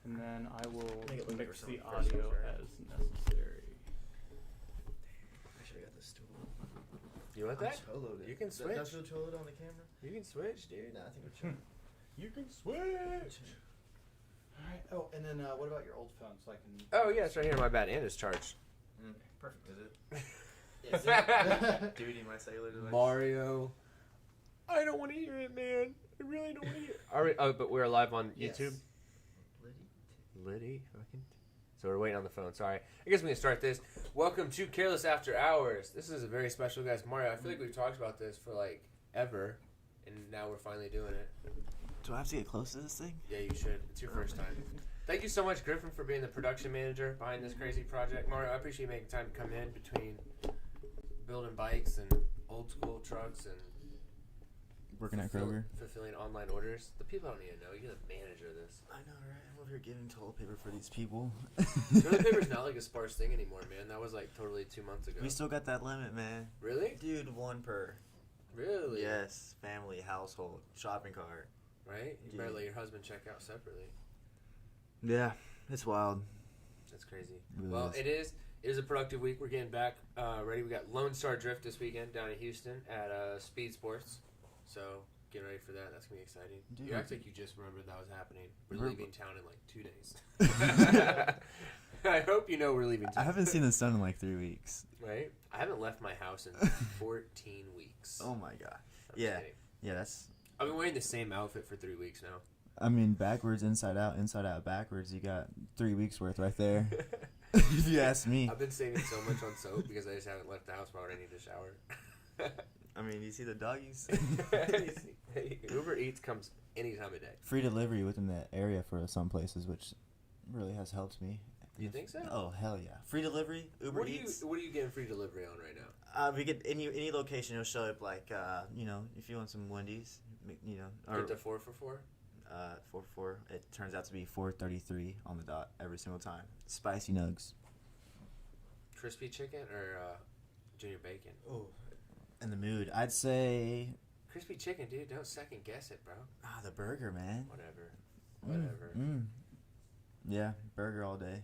and then I will Make it look mix like the we're audio somewhere. as necessary. I should have got this stool. You want that? Choloed it. You can switch. That's real choloed on the camera? You can switch, dude. Nah, I think we're chilling. You can switch. Alright, oh, and then what about your old phone so I can... Oh, yeah, it's right here. My bad. And it's charged. Perfect. Is it? Is it? Duty, my cellular device. Mario. I don't want to hear it, man. I really don't want to hear it. Are we, oh, but we're live on YouTube? Liddy. Fucking. So we're waiting on the phone. Sorry. I guess we can start this. Welcome to Kareless After Hours. This is a very special, guys. Mario, I feel like we've talked about this for, like, ever. And now we're finally doing it. Do I have to get close to this thing? Yeah, you should. It's your first time. Thank you so much, Griffin, for being the production manager behind this crazy project. Mario, I appreciate you making time to come in between building bikes and old school trucks and Working at Kroger. fulfilling online orders. The people don't need to know. You're the manager of this. I know, right? I'm over here giving toilet paper for these people. Toilet paper's not like a sparse thing anymore, man. That was like totally 2 months ago. We still got that limit, man. Really? Dude, one per. Really? Yes. Family, household, shopping cart. Right? You better let your husband check out separately. Yeah, it's wild. That's crazy. Really Well, is. it is. It is a productive week. We're getting back ready. We got Lone Star Drift this weekend down in Houston at Speed Sports. So get ready for that. That's going to be exciting. Dude. You act like you just remembered that was happening. We're We're- leaving town in like 2 days. I hope you know we're leaving town. I haven't seen the sun in like 3 weeks. Right? I haven't left my house in 14 weeks. Oh my god. I'm Yeah. kidding. Yeah, that's. I've been wearing the same outfit for 3 weeks now. I mean, backwards, inside out, backwards. You got 3 weeks worth right there. If you ask me. I've been saving so much on soap because I just haven't left the house while I need to shower. I mean, you see the doggies. Uber Eats comes any time of day. Free delivery within the area for some places, which really has helped me. You think so? Oh hell yeah! Free delivery, Uber Eats. What are you getting free delivery on right now? We get any location. It'll show up like if you want some Wendy's, or Get the 4 for $4? 4 for 4. It turns out to be 4.33 on the dot every single time. Spicy nugs. Crispy chicken or junior bacon? Oh, in the mood. I'd say Crispy chicken, dude. Don't second guess it, bro. the burger, man. Whatever. Yeah, burger all day.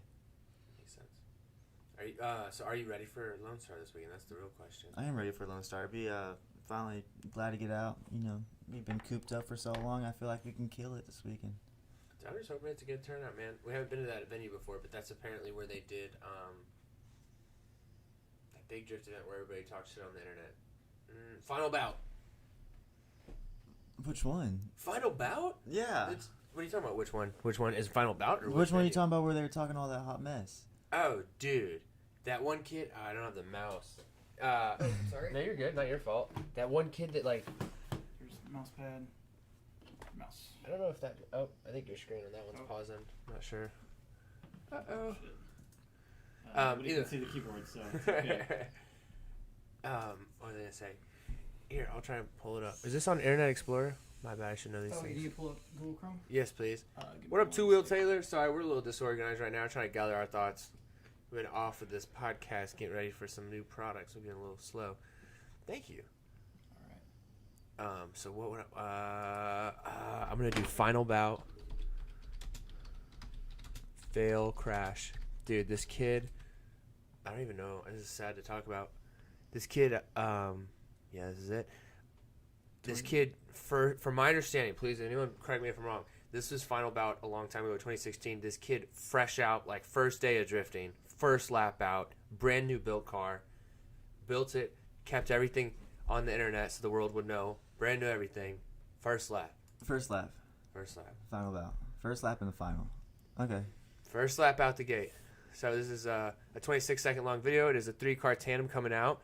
Makes sense. Are you are you ready for Lone Star this weekend? That's the real question. I am ready for Lone Star. Be finally glad to get out. We've been cooped up for so long. I feel like we can kill it this weekend. I'm just hoping it's a good turnout, man. We haven't been to that venue before, but that's apparently where they did that big drift event where everybody talks shit on the internet. Final bout. Which one? Final bout? Yeah. What are you talking about? Which one? Which one is final bout? Or Which one are you venue? talking about where they were talking all that hot mess? Oh, dude, that one kid. I don't have the mouse. Sorry? No, you're good. Not your fault. That one kid that like. Here's the mouse pad. Mouse. I don't know if that. Oh, I think your screen on that one's pausing. Not sure. Uh-oh. Nobody either. can see the keyboard, so it's okay. What was I gonna say? Here, I'll try and pull it up. Is this on Internet Explorer? My bad, I should know these Oh, things. do you pull up Google Chrome? Yes, please. Give What me up, 1 Two Wheel second. Taylor? Sorry, we're a little disorganized right now, trying to gather our thoughts. We've been off of this podcast, getting ready for some new products. We're getting a little slow. Thank you. All right. So what would I'm gonna do final bout. Fail crash. Dude, this kid, I don't even know. This is sad to talk about. This kid, yeah, this is it. This kid, from my understanding, please, anyone correct me if I'm wrong. This was final bout a long time ago, 2016. This kid, fresh out, like first day of drifting, first lap out, brand new built car, built it, kept everything on the internet so the world would know, brand new everything, first lap. First lap. Final bout. First lap in the final. Okay. First lap out the gate. So this is a 26-second long video. It is a 3-car tandem coming out.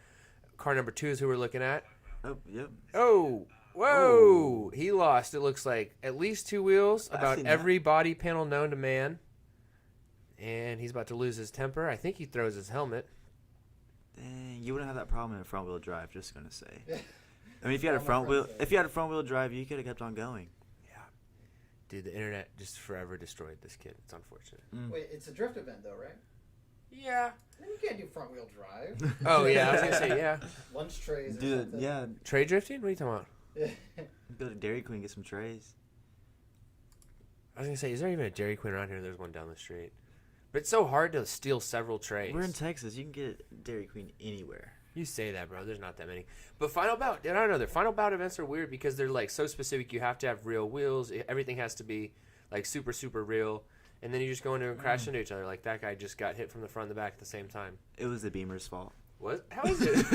Car number 2 is who we're looking at. Oh, yep. Oh, whoa! Oh. He lost. It looks like at least 2 wheels, I've about seen every body panel known to man. And he's about to lose his temper. I think he throws his helmet. Dang, you wouldn't have that problem in a front wheel drive. Just gonna say. I mean, if you had a front wheel drive, you could have kept on going. Yeah, dude, the internet just forever destroyed this kid. It's unfortunate. Wait, it's a drift event though, right? Yeah. Then you can't do front wheel drive. Oh yeah, I was gonna say yeah. Lunch trays or Dude, something. yeah. Trade drifting? What are you talking about? Go to Dairy Queen, get some trays. I was gonna say, is there even a Dairy Queen around here? There's one down the street. But it's so hard to steal several trays. We're in Texas. You can get Dairy Queen anywhere. You say that, bro. There's not that many. But Final Bout, I don't know. The Final Bout events are weird because they're like so specific. You have to have real wheels. Everything has to be like super, super real. And then you just go into and crash into each other. Like that guy just got hit from the front and the back at the same time. It was the Beamer's fault. What? How is it?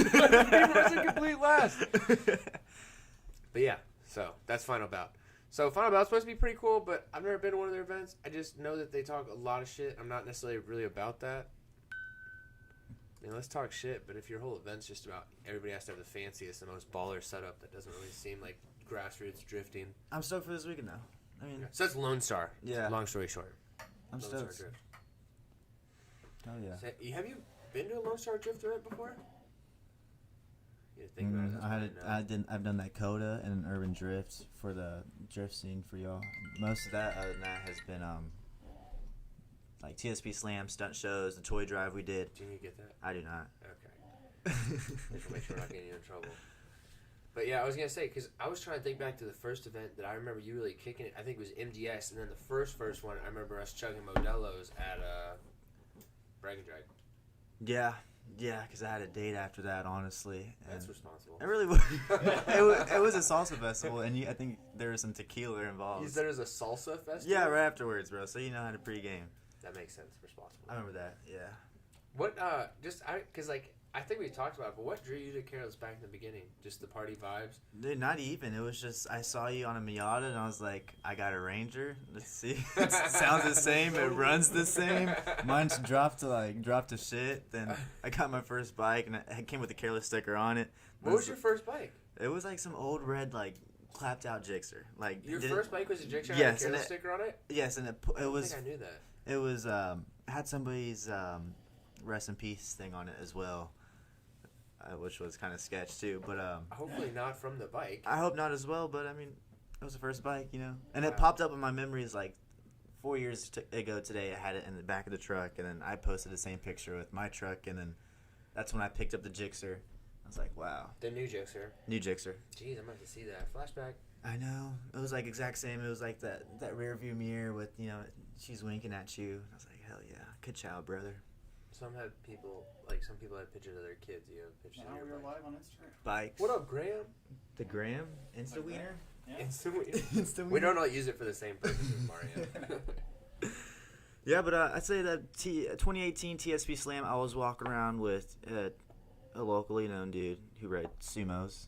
Beamer's a complete last. But yeah, so that's Final Bout. So Final Bout's supposed to be pretty cool, but I've never been to one of their events. I just know that they talk a lot of shit. I'm not necessarily really about that. You know, let's talk shit, but if your whole event's just about everybody has to have the fanciest, the most baller setup, that doesn't really seem like grassroots drifting. I'm stoked for this weekend, though. I mean, So that's Lone Star. Yeah. Long story short. I'm Lone Star stoked. Drift. Oh, yeah. So, have you been to a Lone Star Drift event before? You didn't think about it. That's I had fine it. now. I didn't. I've done that Coda and an urban drift for the drift scene for y'all. Most of that, other than that, has been like TSP Slam stunt shows, the toy drive we did. Do you get that? I do not. Okay. Just to make sure we're not getting you in trouble. But yeah, I was gonna say, because I was trying to think back to the first event that I remember you really kicking it. I think it was MDS, and then the first one I remember us chugging Modelo's at Brag and Drag. Yeah, because I had a date after that, honestly. And That's responsible. it really was. it was a salsa festival, and I think there was some tequila involved. You said it was a salsa festival? Yeah, right afterwards, bro. So you know how to pregame. That makes sense. Responsible. I remember that. Yeah. What, because, like, I think we talked about it, but what drew you to Kareless back in the beginning? Just the party vibes? Dude, not even. It was just I saw you on a Miata, and I was like, I got a Ranger. Let's see. It sounds the same. It runs the same. Mine's dropped to shit. Then I got my first bike, and it came with a Kareless sticker on it. What was your first bike? It was like some old red, like, clapped out Gixxer. Like Your first bike was a Gixxer? Yes, Had a and Kareless sticker on it? Yes, and it I was. think I knew that. It was had somebody's rest in peace thing on it as well. Which was kind of sketch too, but Hopefully not from the bike. I hope not as well. But I mean, it was the first bike, you know, and Wow. it popped up in my memories like 4 years ago today. I had it in the back of the truck, and then I posted the same picture with my truck, and then that's when I picked up the Gixxer. I was like, wow, The new Gixxer. new Gixxer. Jeez, I'm about to see that. Flashback. I know, it was like exact same. It was like that rear view mirror with, you know, she's winking at you. I was like, hell yeah, good child, brother. Some people had pictures of their kids. You have pictures Now of we your are bike. live on Instagram. Bikes. What up, Graham? The Graham Insta Wiener. Yeah. Instant We don't all use it for the same purposes, Mario. Yeah, but I'd say that 2018 TSP Slam, I was walking around with a locally known dude who rides sumos.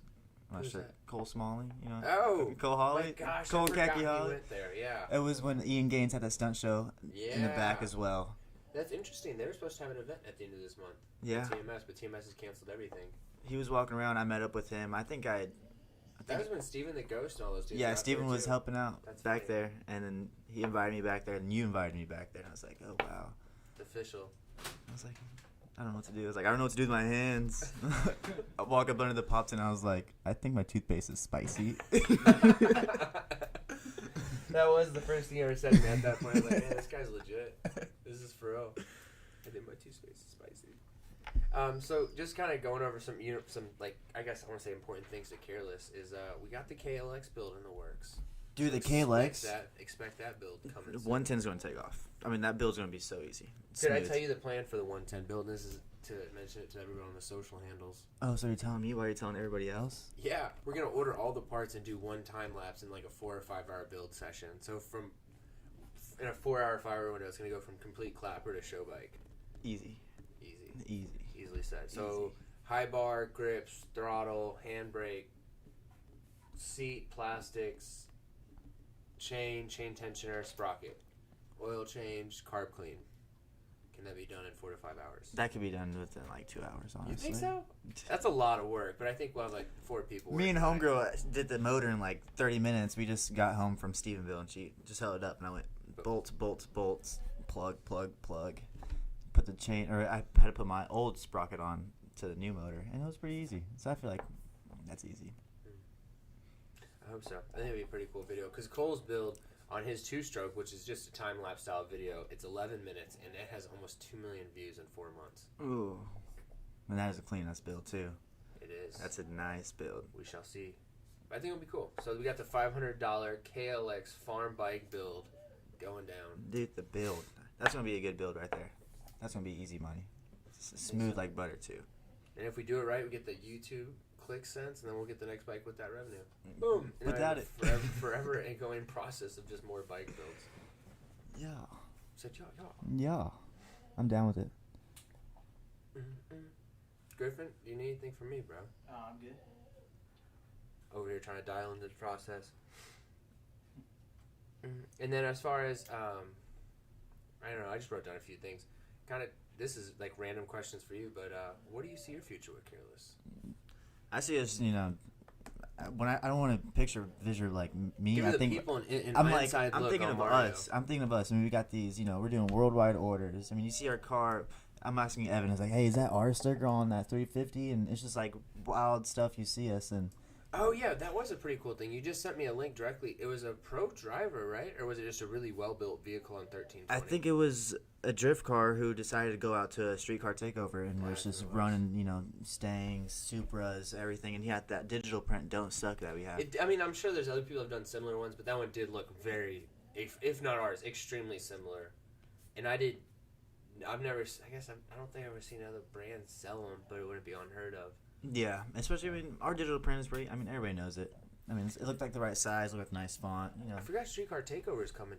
I'm not Who's sure. that? Cole Smalling, you know. Oh, Cole my Holly. gosh, Cole I forgot Khaki he Holly. went there. Yeah. It was when Ian Gaines had that stunt show in the back Yeah. as well. That's interesting. They were supposed to have an event at the end of this month. Yeah. TMS, but TMS has canceled everything. He was walking around. I met up with him. I think That was when Steven the Ghost and all those dudes. were yeah, out Steven there, was too. helping out That's back funny. there, and then he invited me back there, and you invited me back there, and I was like, oh wow. It's official. I was like, I don't know what to do. I was like, I don't know what to do with my hands. I walk up under the pops, and I was like, I think my toothpaste is spicy. That was the first thing you ever said to me at that point. I was like, man, this guy's legit. This is for real. I think my toothpaste is spicy. So just kind of going over some, like, I guess I want to say important things to Kareless is we got the KLX build in the works. Dude, the So KLX. Expect that build coming soon. 110's going to take off. I mean, that build's going to be so easy. Did I Smooth. tell you the plan for the 110 build? And this is to mention it to everyone on the social handles. Oh, so you're telling me while you're telling everybody else? Yeah, we're going to order all the parts and do one time lapse in like a 4 or 5 hour build session. So in a 4 hour, 5 hour window, it's going to go from complete clapper to show bike. Easy. Easily said. So high bar, grips, throttle, handbrake, seat, plastics, chain tensioner, sprocket, oil change, carb clean. Can that be done in 4 to 5 hours? That could be done within like 2 hours, honestly. You think so? That's a lot of work, but I think we'll have like 4 people. Me and working on it. Homegirl did the motor in like 30 minutes. We just got home from Stephenville, and she just held it up, and I went bolts, plug. Put the chain, or I had to put my old sprocket on to the new motor, and it was pretty easy. So I feel like that's easy. I hope so. I think it'd be a pretty cool video because Cole's build on his 2-stroke, which is just a time-lapse style video, it's 11 minutes and it has almost 2 million views in 4 months. Ooh, and that is a clean ass build too. It is. That's a nice build. We shall see. But I think it'll be cool. So we got the $500 KLX farm bike build going down. Dude, the build. That's going to be a good build right there. That's going to be easy money. Smooth like butter, too. And if we do it right, we get the YouTube click sense, and then we'll get the next bike with that revenue. Boom. And Without then it. forever and going process of just more bike builds. Yeah. Said yeah. Yeah. I'm down with it. Griffin, do you need anything from me, bro? I'm good. Over here trying to dial into the process. And then as far as, I don't know, I just wrote down a few things. Kind of, this is like random questions for you, but what do you see your future with Kareless? I see us, when I don't want to picture visual like me. Give I the think people an I'm inside I'm look thinking on of Mario. us. I'm thinking of us. I mean, we got these. We're doing worldwide orders. I mean, you see our car. I'm asking Evan. It's like, hey, is that our sticker on that 350? And it's just like wild stuff. You see us and. Oh yeah, that was a pretty cool thing. You just sent me a link directly. It was a pro driver, right? Or was it just a really well-built vehicle on 1320? I think it was a drift car who decided to go out to a street car takeover and was just running, Stangs, Supras, everything. And he had that digital print "Don't Suck" that we have. I'm sure there's other people who have done similar ones, but that one did look very, if not ours, extremely similar. And I don't think I've ever seen other brands sell them, but it wouldn't be unheard of. Yeah, especially our digital print is pretty. I mean, everybody knows it. I mean, it looked like the right size, looked like nice font. I forgot Streetcar Takeover is coming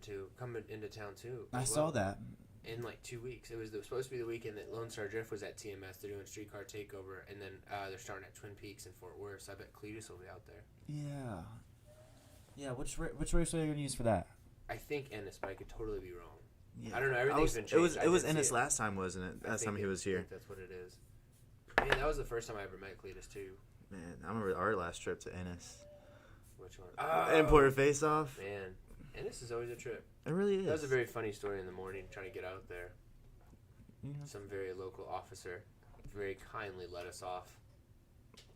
into town too. I saw that. In like 2 weeks. It was supposed to be the weekend that Lone Star Drift was at TMS. They're doing Streetcar Takeover, and then they're starting at Twin Peaks and Fort Worth. So I bet Cletus will be out there. Yeah. Yeah. Which race are you gonna use for that? I think Ennis, but I could totally be wrong. Yeah. I don't know. Everything's been changed. It was Ennis last time, wasn't it? Last time he was I here. think that's what it is. Man, that was the first time I ever met Cletus too. Man, I remember our last trip to Ennis. Which one? Importer Face Off. Man, Ennis is always a trip. It really is. That was a very funny story in the morning trying to get out there. Mm-hmm. Some very local officer very kindly let us off.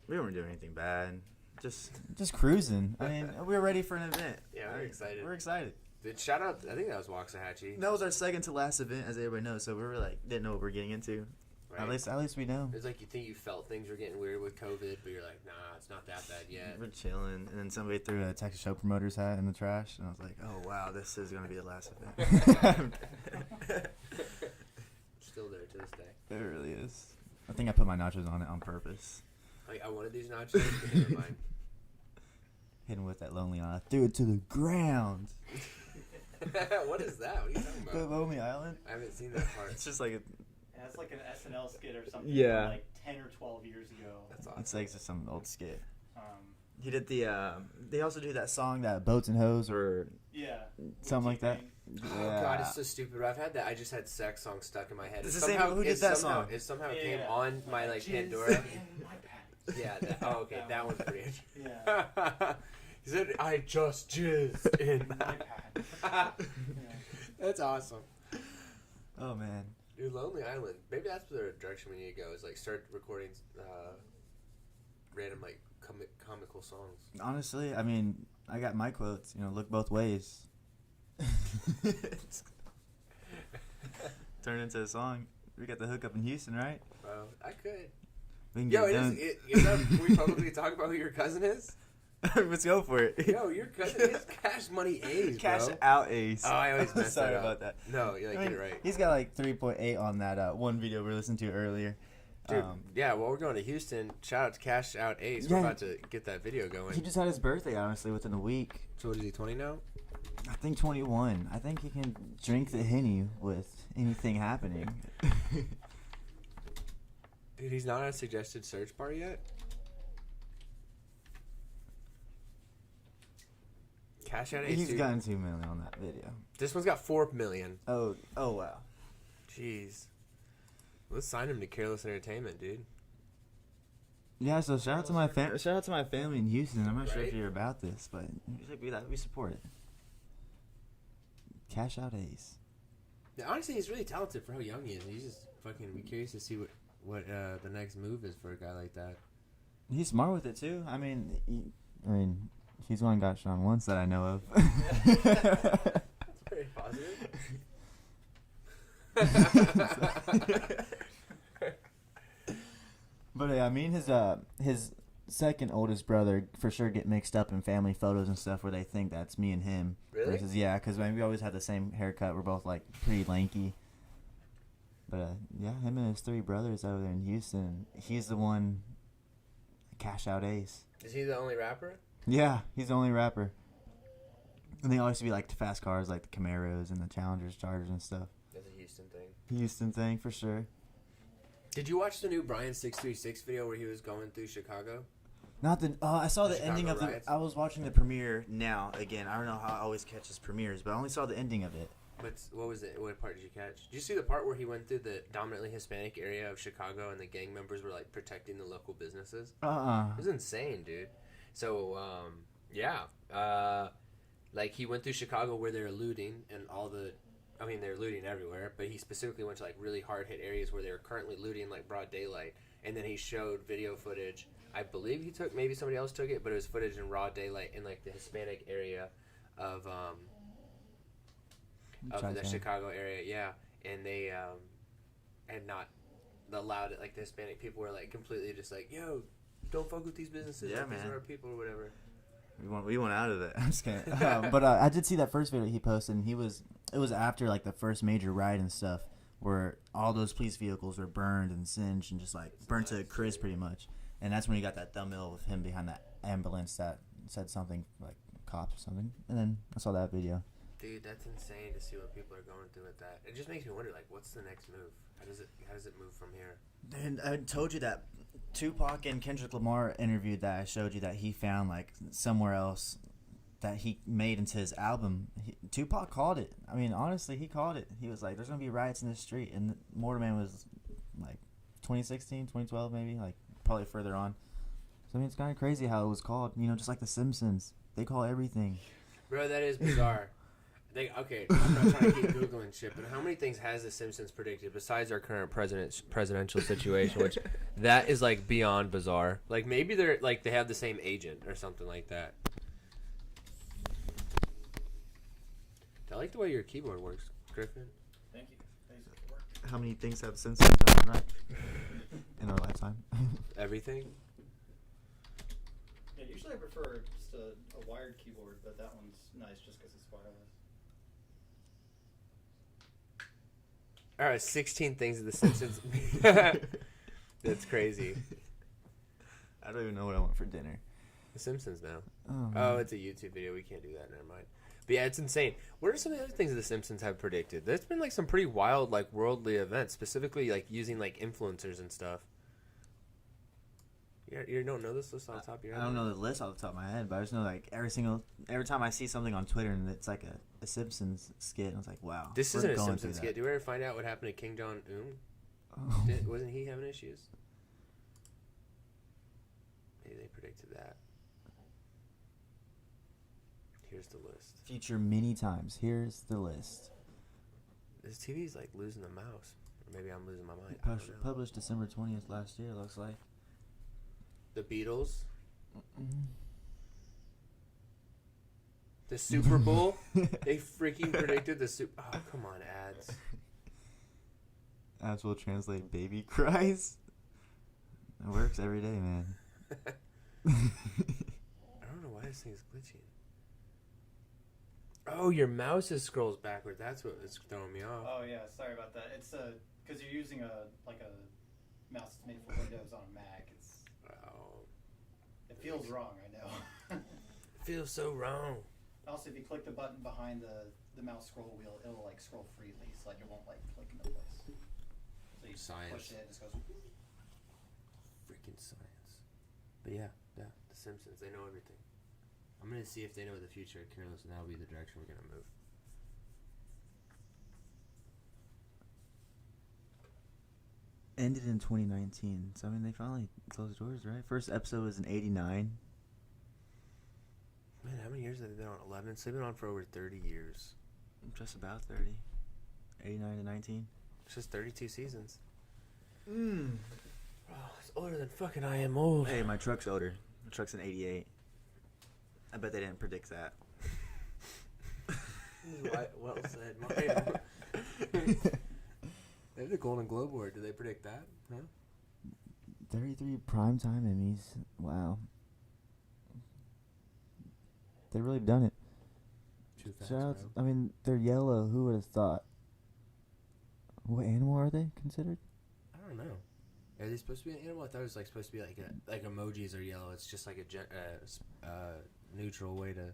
We weren't doing anything bad. Just cruising. I mean, we were ready for an event. Yeah, we're excited. We're excited. Shout out, I think that was Waxahachie. That was our second to last event, as everybody knows. So we were like, didn't know what we were getting into. Right. At least we know. It's like you think you felt things were getting weird with COVID, but you're like, nah, it's not that bad yet. We're chilling, and then somebody threw a Texas Show Promoters hat in the trash, and I was like, oh wow, this is gonna be the last event. Still there to this day. It really is. I think I put my nachos on it on purpose. I wanted these nachos, but never mind. Hitting with that Lonely Island. Threw it to the ground. What is that? What are you talking The about? Lonely Island? I haven't seen that part. It's just like Yeah, it's like an SNL skit or something. Yeah. From like 10 or 12 years ago. That's awesome. it's like just some old skit. Um, He did the. They also do that song that Boats and Hoes or yeah. something like that. Oh god, it's so stupid. I've had that. I just had sex song stuck in my head. It's the same- who did that song? It somehow Yeah, came yeah. on my like Jizz Pandora. in my pants. Yeah. Okay, that one's pretty. Yeah. He said, "I just jizzed in My my pants. pants." Yeah. That's awesome. Oh man. Dude, Lonely Island. Maybe that's the direction we need to go. Is like start recording random like comical songs. Honestly, I mean, I got my quotes. Look both ways. Turn into a song. We got the hookup in Houston, right? Well, I could. We can Yo, get it done. can we publicly talk about who your cousin is? Let's go for it. Yo, your cousin is Cash Money Ace, Cash bro. out Ace. Oh, I always mess Sorry that up. about that. No, you I mean, get it right. He's got like 3.8 on that one video we listened to earlier. Dude, yeah, well, we're going to Houston. Shout out to Cash Out Ace. Yeah. We're about to get that video going. He just had his birthday, honestly, within a week. So what is he, 20 now? I think 21. I think he can drink the Henny with anything happening. Dude, he's not on a suggested search bar yet? Cash Out Ace, He's dude. gotten 2 million on that video. This one's got 4 million. Oh wow. Jeez. Let's sign him to Kareless Entertainment, dude. Yeah, so shout out to my family in Houston. I'm not sure if Right? you're about this, but we support it. Cash out Ace. Yeah, honestly, he's really talented for how young he is. He's just fucking be curious to see what the next move is for a guy like that. He's smart with it too. I mean, he's only got Sean once that I know of. That's very positive. But I mean, his second oldest brother for sure get mixed up in family photos and stuff where they think that's me and him. Really? Versus, yeah, because we always had the same haircut. We're both like pretty lanky. But yeah, him and his 3 brothers over there in Houston. He's the one cash out ace. Is he the only rapper? Yeah, he's the only rapper. And they always be like the fast cars, like the Camaros and the Challengers, Chargers and stuff. That's a Houston thing. Houston thing for sure. Did you watch the new Brian 636 video where he was going through Chicago? Not the. I saw the Chicago ending of the. riots? I was watching the premiere now again. I don't know how I always catch his premieres, but I only saw the ending of it. What was it? What part did you catch? Did you see the part where he went through the dominantly Hispanic area of Chicago and the gang members were like protecting the local businesses? It was insane, dude. So, like he went through Chicago where they're looting and they're looting everywhere, but he specifically went to like really hard hit areas where they're currently looting like broad daylight. And then he showed video footage. I believe he took, maybe somebody else took it, but it was footage in raw daylight in like the Hispanic area of the Chicago area, yeah. And they had not allowed it. Like the Hispanic people were like completely just like, yo, don't fuck with these businesses. Yeah, like, man. These are our people or whatever. We went out of it. I'm just kidding. But I did see that first video he posted, and it was after like the first major riot and stuff, where all those police vehicles were burned and singed and just like burnt to a crisp pretty much. And that's when he got that thumbnail of him behind that ambulance that said something like cops or something. And then I saw that video. Dude, that's insane to see what people are going through with that. It just makes me wonder, like, what's the next move? How does it move from here? And I told you that Tupac and Kendrick Lamar interviewed that I showed you that he found like somewhere else that he made into his album. Tupac called it. I mean, honestly, he called it. He was like, "There's gonna be riots in this street," and Mortarman was like 2016, 2012, maybe, like probably further on. So I mean, it's kind of crazy how it was called. You know, just like The Simpsons, they call everything. Bro, that is bizarre. Okay, I'm not trying to keep Googling shit, but how many things has The Simpsons predicted besides our current presidential situation, which that is like beyond bizarre. Like maybe they're like they have the same agent or something like that. I like the way your keyboard works, Griffin. Thank you. Thanks for the work. How many things have Simpsons done right in our lifetime? Everything. Yeah, usually I prefer just a wired keyboard, but that one's nice just because it's wireless. All right, 16 things of The Simpsons. That's crazy. I don't even know what I want for dinner. The Simpsons now. Oh, Oh, it's a YouTube video. We can't do that. Never mind. But yeah, it's insane. What are some of the other things that The Simpsons have predicted? There's been like some pretty wild, like worldly events, specifically like using like influencers and stuff. You don't know this list off the top of your head? I don't know the list off the top of my head, but I just know like every time I see something on Twitter and it's like a Simpsons skit, I was like, wow. This we're isn't a going Simpsons through skit. Did we ever find out what happened to King Jong-un? Oh. Wasn't he having issues? Maybe they predicted that. Here's the list. Feature many times. Here's the list. This TV's like losing the mouse. Or maybe I'm losing my mind. I don't know. Published December 20th last year, looks like. The Beatles. Mm-hmm. The Super Bowl. They freaking predicted the Super. Oh, come on, ads. Ads will translate baby cries. It works every day, man. I don't know why this thing is glitching. Oh, your mouse is scrolls backward. That's what is throwing me off. Oh yeah, sorry about that. It's because you're using a mouse that's made for Windows on a Mac. It feels wrong, I know. It feels so wrong. Also, if you click the button behind the mouse scroll wheel, it'll like scroll freely, so like it won't like click into place. So you Science. push it, it just goes. Freaking science. But yeah, The Simpsons, they know everything. I'm going to see if they know the future of Kareless, and that'll be the direction we're going to move. Ended in 2019. So, I mean, they finally closed doors, right? First episode was in 89. Man, how many years have they been on? 11? So they've been on for over 30 years. Just about 30. 89 to 19. It's just 32 seasons. Mm. Oh, it's older than fucking I am old. Hey, my truck's older. My truck's in 88. I bet they didn't predict that. Well said, Mario. They had the Golden Globe Award. Did they predict that? Huh? 33 primetime Emmys. Wow. They really done it. Too fast, Shout-outs. bro. I mean, they're yellow. Who would have thought? What animal are they considered? I don't know. Are they supposed to be an animal? I thought it was like supposed to be like emojis are yellow. It's just like a neutral way to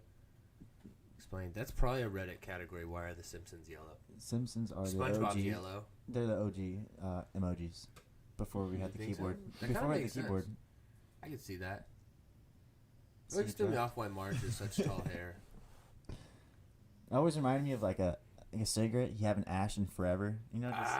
explain. That's probably a Reddit category. Why are the Simpsons yellow? Simpsons are the SpongeBob's OG. yellow. They're the OG emojis. Before we had the think so? keyboard. That Before kinda we had makes the keyboard. sense. I could see that. It See looks threw me that? off why Marge has such tall hair. It always reminded me of like a cigarette. You haven't ashed in forever. You know, just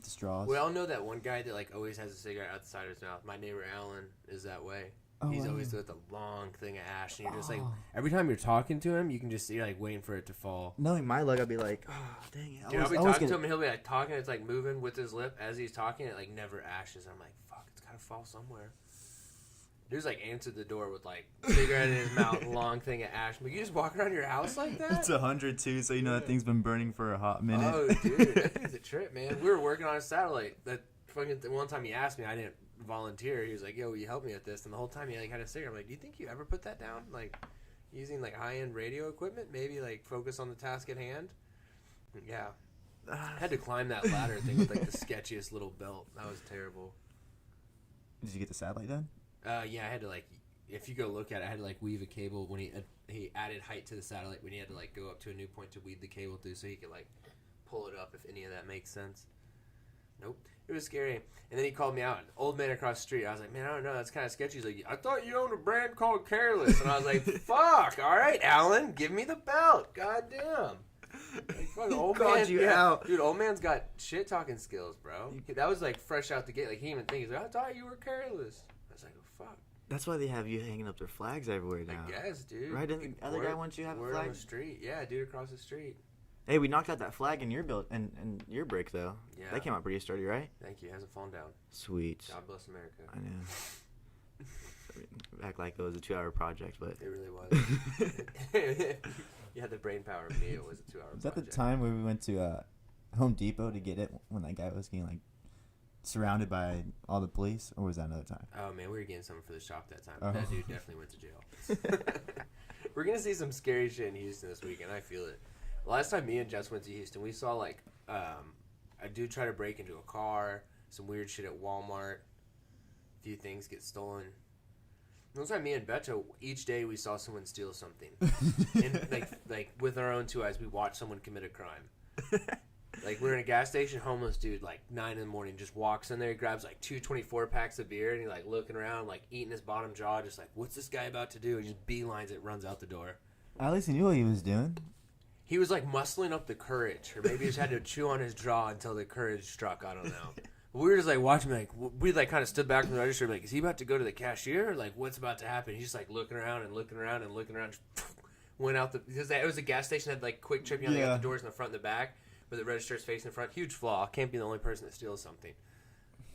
the straws. We all know that one guy that like always has a cigarette outside his mouth. My neighbor Alan is that way. Oh, He's wow. always with a long thing of ash, and you're just like, Oh. every time you're talking to him, you can just see like waiting for it to fall. Knowing my luck, I'd be like, oh, dang it. Dude, I'll be talking to him, and he'll be like talking. It's like moving with his lip as he's talking. It like never ashes. I'm like, fuck, it's gotta fall somewhere. Dude's like answered the door with like cigarette in his mouth, long thing of ash. But you just walk around your house like that? It's 100 too, so you know that thing's been burning for a hot minute. Oh, dude, that thing's a trip, man. We were working on a satellite. That fucking one time he asked me, I didn't volunteer. He was like, "Yo, will you help me with this?" And the whole time he like had a cigarette. I'm like, "Do you think you ever put that down? Like, using like high-end radio equipment? Maybe like focus on the task at hand." Yeah, I had to climb that ladder thing with like the sketchiest little belt. That was terrible. Did you get the satellite done? Yeah, I had to like, if you go look at it, I had to like weave a cable when he added height to the satellite when he had to like go up to a new point to weave the cable through so he could like pull it up if any of that makes sense. Nope. It was scary. And then he called me out. Old man across the street. I was like, man, I don't know. That's kind of sketchy. He's like, I thought you owned a brand called Kareless. And I was like, fuck. All right, Alan. Give me the belt. Goddamn. Like, fuck, old called man, you out. Dude, old man's got shit-talking skills, bro. That was like fresh out the gate. Like, he didn't even think. He's like, I thought you were Kareless. I was like, oh, fuck. That's why they have you hanging up their flags everywhere now. I guess, dude. Right? Didn't the other guy want you to have a Word flag? on the street. Yeah, dude across the street. Hey, we knocked out that flag in your build and your brick though. Yeah. That came out pretty sturdy, right? Thank you. Hasn't fallen down. Sweet. God bless America. I know. Act like it was a 2-hour project, but It really was. You had the brain power of me. It was a 2-hour was that project. the time where we went to Home Depot to get it when that guy was getting like surrounded by all the police, or was that another time? Oh, man, we were getting something for the shop that time. Oh. That dude definitely went to jail. We're going to see some scary shit in Houston this weekend. I feel it. Last time me and Jess went to Houston, we saw, like, a dude try to break into a car, some weird shit at Walmart, a few things get stolen. One time me and Beto, each day we saw someone steal something. And, like, with our own two eyes, we watched someone commit a crime. Like, we're in a gas station, homeless dude, like, 9 in the morning, just walks in there, he grabs, like, 2 24-packs of beer, and he's, like, looking around, like, eating his bottom jaw, just like, what's this guy about to do? He just beelines it, runs out the door. At least he knew what he was doing. He was, like, muscling up the courage, or maybe he just had to chew on his jaw until the courage struck, I don't know. We were just, like, watching, like, we, like, kind of stood back from the register, like, is he about to go to the cashier? Or, like, what's about to happen? He's just, like, looking around and looking around and looking around, just went out the, because it was a gas station that had, like, quick trip, you know, they got the doors in the front and the back. Where the register's facing the front. Huge flaw. Can't be the only person that steals something.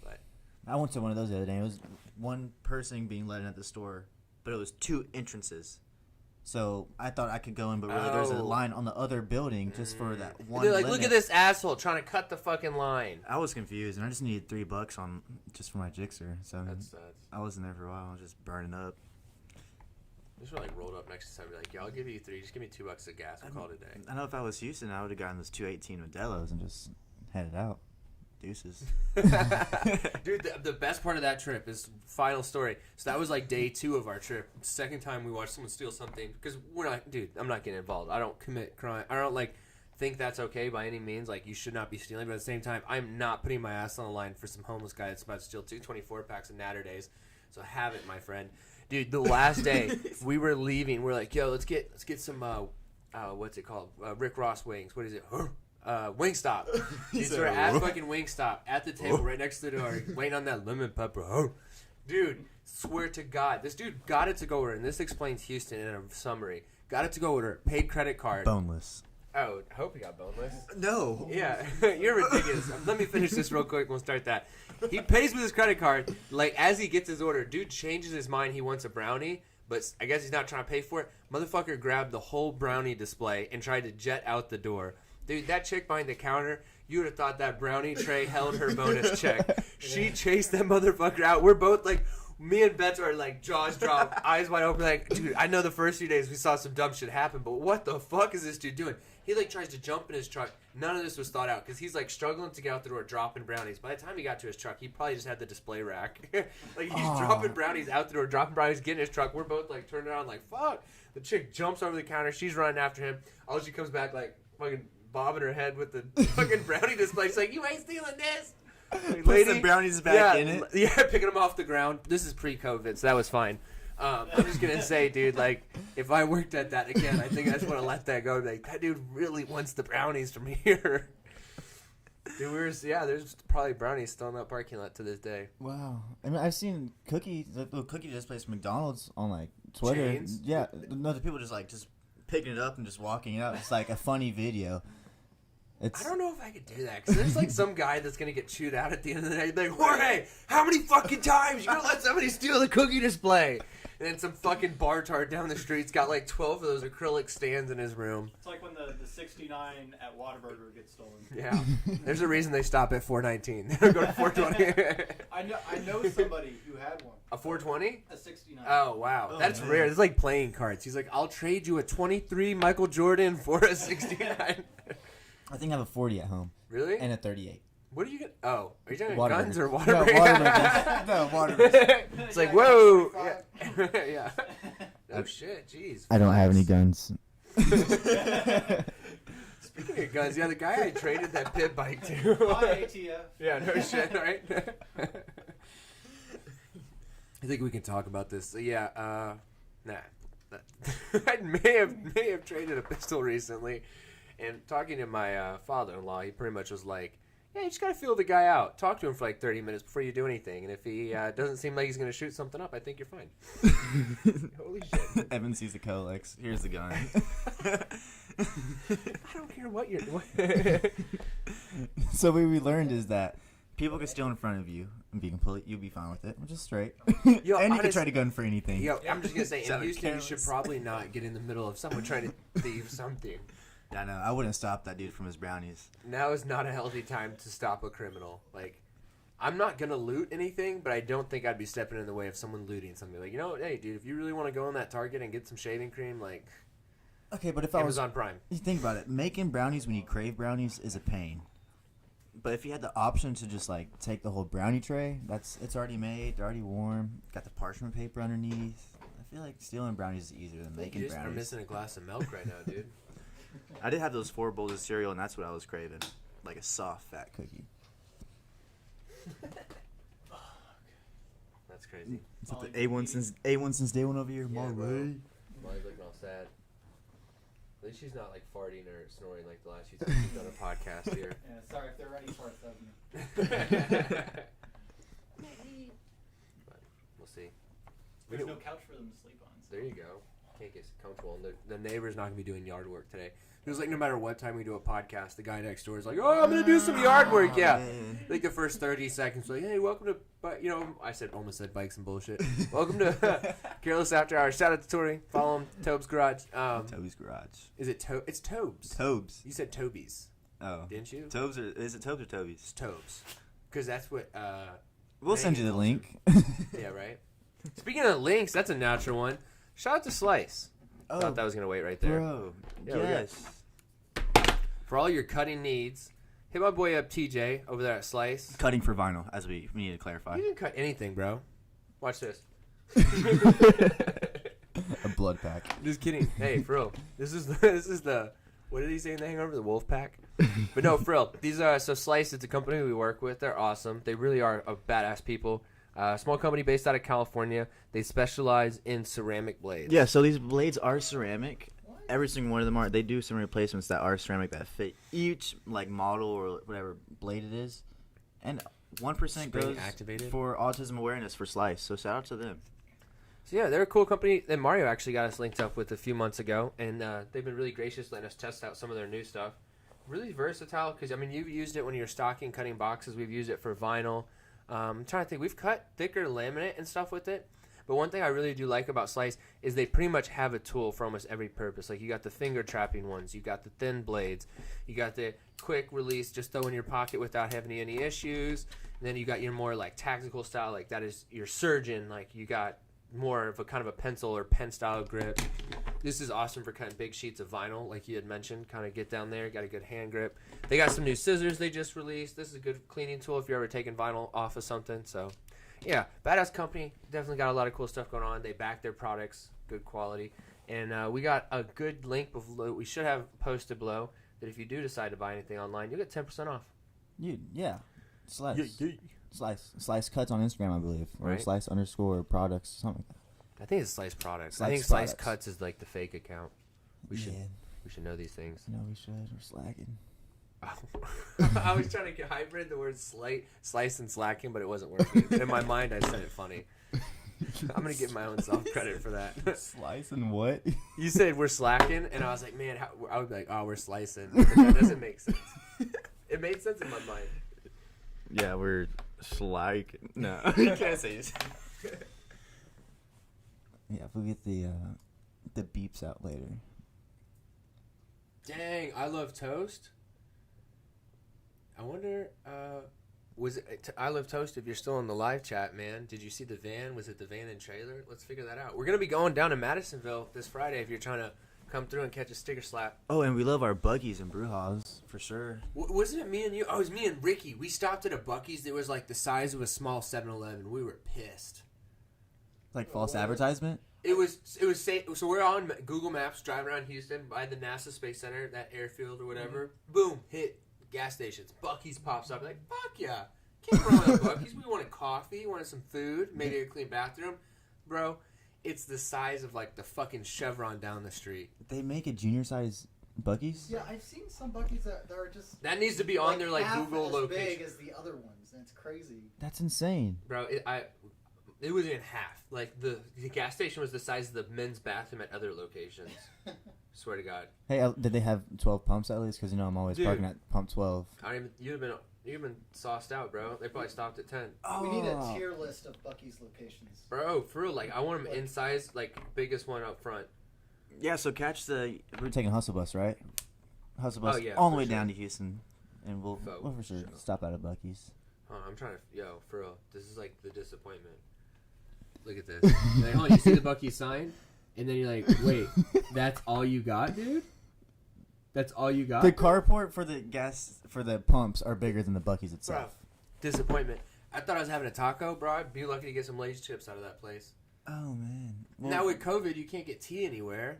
But I went to one of those the other day. It was one person being let in at the store, but it was 2 entrances. So I thought I could go in, but really there's a line on the other building just for that one. they're like, limit. look at this asshole trying to cut the fucking line. I was confused, and I just needed $3 on just for my Jixer. So That's I wasn't there for a while. I was just burning up. just like rolled up next to somebody like, yeah, I'll give you 3. Just give me $2 of gas. We'll call it a day. I know if I was Houston, I would have gotten those 218 Modelo's and just headed out. Deuces. Dude, the best part of that trip is final story. So that was like day 2 of our trip. Second time we watched someone steal something because we're not, dude. I'm not getting involved. I don't commit crime. I don't like think that's okay by any means. Like you should not be stealing, but at the same time, I'm not putting my ass on the line for some homeless guy that's about to steal 2 24-packs of Natter Days. So have it, my friend. Dude, the last day we were leaving, we're like, yo, let's get some what's it called? Rick Ross wings. What is it? Wingstop. Dude, so we're at fucking Wingstop at the table right next to the door, waiting on that lemon pepper. Dude, swear to God, this dude got it to go order, and this explains Houston in a summary. Got it to go order, paid credit card. Boneless. Oh, I hope he got boneless. No. Yeah, you're ridiculous. Let me finish this real quick. We'll start that. He pays with his credit card. Like, as he gets his order, dude changes his mind. He wants a brownie, but I guess he's not trying to pay for it. Motherfucker grabbed the whole brownie display and tried to jet out the door. Dude, that chick behind the counter, you would have thought that brownie tray held her bonus check. She chased that motherfucker out. We're both like, me and Bets are like jaws dropped, eyes wide open. Like, dude, I know the first few days we saw some dumb shit happen, but what the fuck is this dude doing? He like tries to jump in his truck. None of this was thought out because he's like struggling to get out the door, dropping brownies. By the time he got to his truck, he probably just had the display rack. Like he's dropping brownies out the door, dropping brownies, getting his truck. We're both like turning around like fuck. The chick jumps over the counter. She's running after him. All she comes back like fucking bobbing her head with the fucking brownie display. She's like, "You ain't stealing this." Like, Put some brownies back in it. Yeah, picking them off the ground. This is pre-COVID, so that was fine. I'm just gonna say, dude, like, if I worked at that again, I think I just want to let that go. Like, that dude really wants the brownies from here. Dude, there's probably brownies still in that parking lot to this day. Wow. I mean, I've seen cookie displays from McDonald's on like Twitter. Chains? Yeah, no, the people just picking it up and just walking out. It's like a funny video. I don't know if I could do that because there's like some guy that's gonna get chewed out at the end of the day. Like, Jorge, how many fucking times you gonna let somebody steal the cookie display? And then some fucking bartard down the street's got like 12 of those acrylic stands in his room. It's like when the 69 at Whataburger gets stolen. Yeah, there's a reason they stop at 419. They don't go to 420. I know somebody who had one. A 420? A 69. Oh wow, Oh, that's man. rare. It's like playing cards. He's like, I'll trade you a 23 Michael Jordan for a 69. I think I have a 40 at home Really? and a 38. What are you gonna? Oh, are you talking Water guns or burger. water? No, water burger. No, water burger. It's like whoa. Yeah. Yeah. Oh shit, jeez. I don't have any guns. Speaking of guns, yeah, the guy I traded that pit bike to. Hi, ATF. Yeah, no shit, right? I think we can talk about this. So, yeah, nah. I may have traded a pistol recently, and talking to my father-in-law, he pretty much was like, "Yeah, you just gotta feel the guy out. Talk to him for like 30 minutes before you do anything, and if he doesn't seem like he's gonna shoot something up, I think you're fine." Holy shit! Evan sees the Kareless. Here's the gun. I don't care what you're. So what we learned is that people can steal in front of you and you'll be fine with it, which is straight. Yo, and you can try to gun for anything. Yo, I'm just gonna say, in Sounded Houston, you should careless. probably not get in the middle of someone trying to thieve something. I know. I wouldn't stop that dude from his brownies. Now is not a healthy time to stop a criminal. Like, I'm not gonna loot anything, but I don't think I'd be stepping in the way of someone looting something. Like, you know, hey, dude, if you really want to go on that Target and get some shaving cream, like, Okay, but if I was Amazon Prime. you think about it, making brownies when you crave brownies is a pain. But if you had the option to just like take the whole brownie tray, it's already made, they're already warm, got the parchment paper underneath. I feel like stealing brownies is easier than You making just are brownies. missing a glass of milk right now, dude. I did have those 4 bowls of cereal, and that's what I was craving, like a soft fat cookie. That's crazy. Is that the A1 since day one over here? Yeah, My bro. way. Molly's looking all sad. At least she's not like farting or snoring like the last few times we've done a podcast here. Yeah, sorry if they're ready for it, though. But we'll see. There's no couch for them to sleep on. So. There you go. Can't get comfortable. And the neighbor's not going to be doing yard work today. It was like no matter what time we do a podcast, the guy next door is like, "Oh, I'm going to do some yard work." Yeah. Man. Like the first 30 seconds, like, "Hey, welcome to," but you know, almost said bikes and bullshit. Welcome to Kareless After Hours. Shout out to Tori. Follow him, Tobe's Garage. Toby's Garage. Is it It's Tobe's. Tobes. You said Toby's, Oh. didn't you? Tobes is it Tobes or It's Toby's? Tobe's, because that's what. We'll send you the link. Yeah, right. Speaking of links, that's a natural one. Shout out to Slice. Oh, Thought that was gonna wait right there. bro. Yeah, we got- Yes. For all your cutting needs, hit my boy up, TJ, over there at Slice. Cutting for vinyl, as we need to clarify. You didn't cut anything, bro. Watch this. A blood pack. Just kidding. Hey, for real. This is the what did he say in the Hangover? The Wolf Pack. But no, for real. These are so Slice. It's a company we work with. They're awesome. They really are a badass people. Small company based out of California. They specialize in ceramic blades. Yeah, so these blades are ceramic. Every single one of them are. They do some replacements that are ceramic that fit each like model or whatever blade it is, and 1% Spring goes activated. for autism awareness for Slice. So shout out to them. So yeah, they're a cool company that Mario actually got us linked up with a few months ago, and they've been really gracious letting us test out some of their new stuff. Really versatile because I mean you've used it when you're stocking cutting boxes. We've used it for vinyl. I'm trying to think. We've cut thicker laminate and stuff with it. But one thing I really do like about Slice is they pretty much have a tool for almost every purpose. Like you got the finger trapping ones, you got the thin blades, you got the quick release, just throw in your pocket without having any issues. And then you got your more like tactical style, like that is your surgeon. Like you got more of a kind of a pencil or pen style grip. This is awesome for cutting big sheets of vinyl, like you had mentioned. Kind of get down there, got a good hand grip. They got some new scissors they just released. This is a good cleaning tool if you're ever taking vinyl off of something. So, yeah, badass company. Definitely got a lot of cool stuff going on. They back their products, good quality. And we got a good link below. We should have posted below that if you do decide to buy anything online, you'll get 10% off. Yeah. Slice. Slice cuts on Instagram, I believe. Or Right. Slice_products, something like that. I think it's Slice Products. I Slice think Slice Products. Cuts is like the fake account. We should know these things. No, we should. We're slacking. I was trying to get hybrid the word slice and slacking, but it wasn't working. In my mind, I said it funny. I'm gonna give my own self credit for that. Slice and what? You said we're slacking, and I was like, man, I would be like, oh, we're slicing. But that doesn't make sense. It made sense in my mind. Yeah, we're slacking. No, you can't say it. Yeah, we'll get the beeps out later. Dang, I love toast. I wonder, was it I love toast? If you're still in the live chat, man, did you see the van? Was it the van and trailer? Let's figure that out. We're gonna be going down to Madisonville this Friday if you're trying to come through and catch a sticker slap. Oh, and we love our buggies and Brewhaus for sure. Wasn't it me and you? Oh, it was me and Ricky. We stopped at a Buc-ee's that was like the size of a small 7-Eleven. We were pissed. Like false advertisement. It was so we're on Google Maps driving around Houston by the NASA Space Center, that airfield or whatever. Boom, hit gas stations. Buc-ee's pops up. Like, fuck yeah. Can't run with Buc-ee's. We wanted coffee, wanted some food, maybe a clean bathroom. Bro, it's the size of like the fucking Chevron down the street. They make a junior size Buc-ee's. Yeah, I've seen some Buc-ee's that are just That needs to be on their like half Google as location. big as the other ones, and it's crazy. That's insane. Bro, it was in half. Like the gas station was the size of the men's bathroom at other locations. Swear to God. Hey, did they have 12 pumps at least? Because you know I'm always Dude. parking at pump 12. You've been sauced out, bro. They probably stopped at 10. We need a tier list of Buc-ee's locations. Bro, for real, like I want them in size, like biggest one up front. Yeah, so we're taking Hustle Bus, right? Hustle Bus Oh, yeah, all the for way sure. down to Houston, and we'll for sure Sure. stop at a Buc-ee's. I'm trying to, for real. This is like the disappointment. Look at this. You're like, hold on, you see the Buc-ee's sign? And then you're like, wait, that's all you got, dude? That's all you got? The carport for the pumps are bigger than the Buc-ee's itself. Disappointment. I thought I was having a taco, bro. I'd be lucky to get some Lay's chips out of that place. Oh man. Now with COVID, you can't get tea anywhere.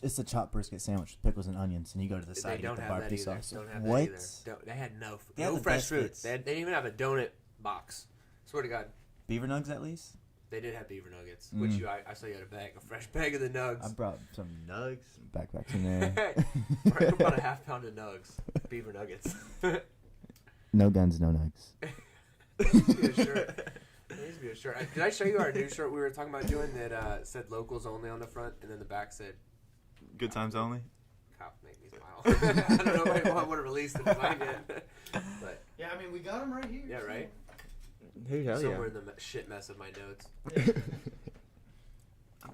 It's the chopped brisket sandwich with pickles and onions, and you go to the They side to don't get the have that barbecue either. sauce. Don't have What? that either. They had no They have the fresh best food. hits. They didn't even have a donut box. Swear to God. Beaver nugs at least. They did have beaver nuggets, which I saw you had a fresh bag of the nugs. I brought some nugs, backpacks in there. I bought a half pound of nugs, beaver nuggets. No guns, no nugs. There needs to be a shirt. There needs to be a shirt. Did I show you our new shirt we were talking about doing that said locals only on the front, and then the back said Good times only. cop make me smile. I don't know if I want to release the design yet, but Yeah, I mean, we got them right here. yeah, right. Hey, hell Somewhere in the shit mess of my notes. I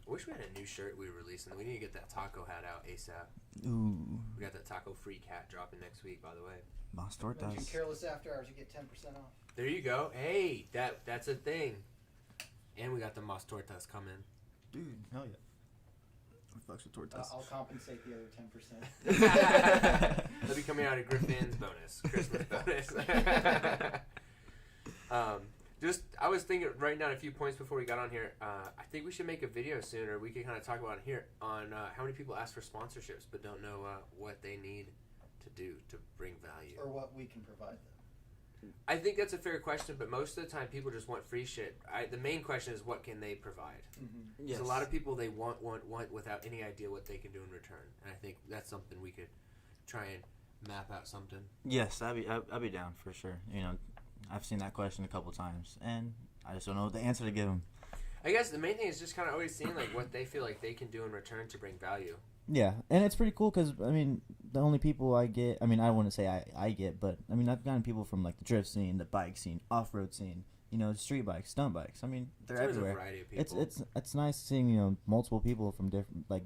wish we had a new shirt we were releasing. We need to get that taco hat out ASAP. Ooh, We got that taco freak hat dropping next week, by the way. Mas Mention tortas. Kareless After Hours, you get 10% off. There you go. Hey, that's a thing. And we got the mas tortas coming. Dude, hell yeah. Fucks with tortas. I'll compensate the other 10%. They'll be coming out of Griffin's bonus, Christmas bonus. I was thinking, writing down a few points before we got on here. I think we should make a video soon, or we can kind of talk about it here on how many people ask for sponsorships but don't know what they need to do to bring value. Or what we can provide them. I think that's a fair question, but most of the time people just want free shit. The main question is what can they provide? Mm-hmm. There's a lot of people they want without any idea what they can do in return, and I think that's something we could try and map out something. Yes, I'd be down for sure. You know, I've seen that question a couple times, and I just don't know the answer to give them. I guess the main thing is just kind of always seeing like what they feel like they can do in return to bring value. Yeah, and it's pretty cool because, I mean, the only people I get, I mean, I wouldn't say I get, but, I mean, I've gotten people from, like, the drift scene, the bike scene, off-road scene, street bikes, stunt bikes. I mean, they're There's everywhere. a variety of people. It's nice seeing multiple people from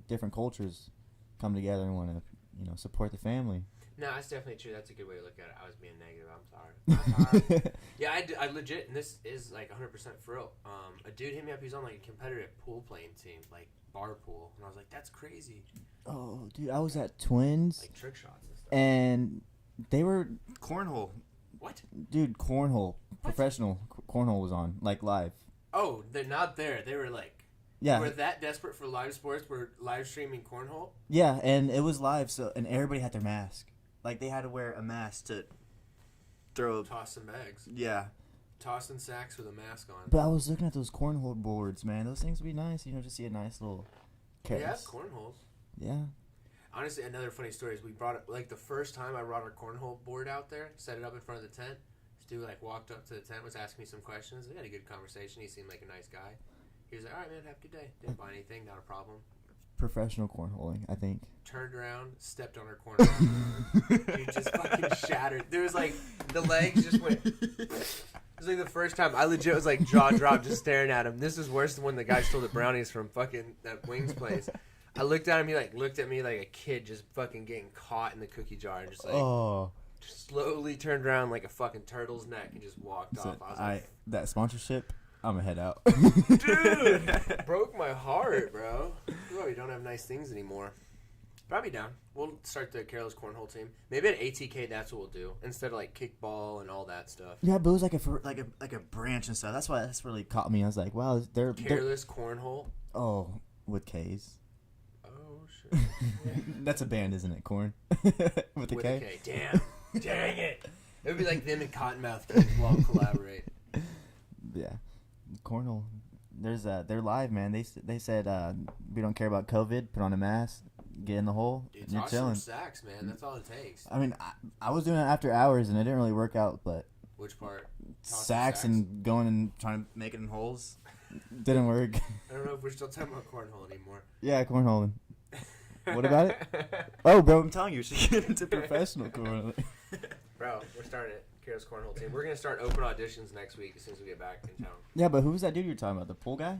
different cultures come together and want to support the family. No, that's definitely true. That's a good way to look at it. I was being negative. I'm sorry. Yeah, I legit, and this is like 100% for real. A dude hit me up. He's on like a competitive pool playing team, like bar pool, and I was like, that's crazy. Oh, dude, I was at Twins, Like trick shots and stuff. and they were cornhole. What? Dude, cornhole, professional cornhole was on like live. Oh, they're not there. They were like, Yeah, we're that desperate for live sports. We're live streaming cornhole. yeah, and it was live. So and everybody had their mask. Like they had to wear a mask to throw. Toss some bags. Yeah. Tossing sacks with a mask on. But I was looking at those cornhole boards, man. Those things would be nice, to see a nice little case. Yeah, cornholes. Yeah. Honestly, another funny story is we brought it, like the first time I brought our cornhole board out there, set it up in front of the tent. This dude like walked up to the tent, was asking me some questions. We had a good conversation. He seemed like a nice guy. He was like, "All right, man, have a good day." Didn't buy anything, not a problem. Professional cornholing, I think. Turned around, stepped on our cornhole. Dude just fucking shattered. There was like the legs just went. It was like the first time I legit was like jaw dropped, just staring at him. This is worse than when the guy stole the brownies from fucking that wings place. I looked at him. He like looked at me like a kid just fucking getting caught in the cookie jar and just like just slowly turned around like a fucking turtle's neck and just walked off. I was like, that sponsorship, I'm gonna head out. dude, broke my heart, bro. Oh, we don't have nice things anymore. But I'll be down. We'll start the Kareless cornhole team. Maybe at ATK, that's what we'll do instead of like kickball and all that stuff. Yeah, but it was like a branch and stuff. That's really caught me. I was like, wow, they're Kareless cornhole. oh, with K's. Oh shit. That's a band, isn't it? Corn with a With K. a K. Damn. Dang it. It would be like them and Cottonmouth Kings will collaborate. Yeah, cornhole. They're live, man. They said we don't care about COVID. Put on a mask, get in the hole, Dude, and you're toss some chilling. sacks, man. That's all it takes. I mean, I was doing it after hours, and it didn't really work out. But Which part? Tossing sacks and going and trying to make it in holes didn't work. I don't know if we're still talking about cornhole anymore. Yeah, cornholing. What about it? Oh, bro, I'm telling you, you should get into professional cornholing. Bro, we're starting it. Kareless cornhole team. We're gonna start open auditions next week as soon as we get back in town. Yeah, but who was that dude you were talking about? The pool guy?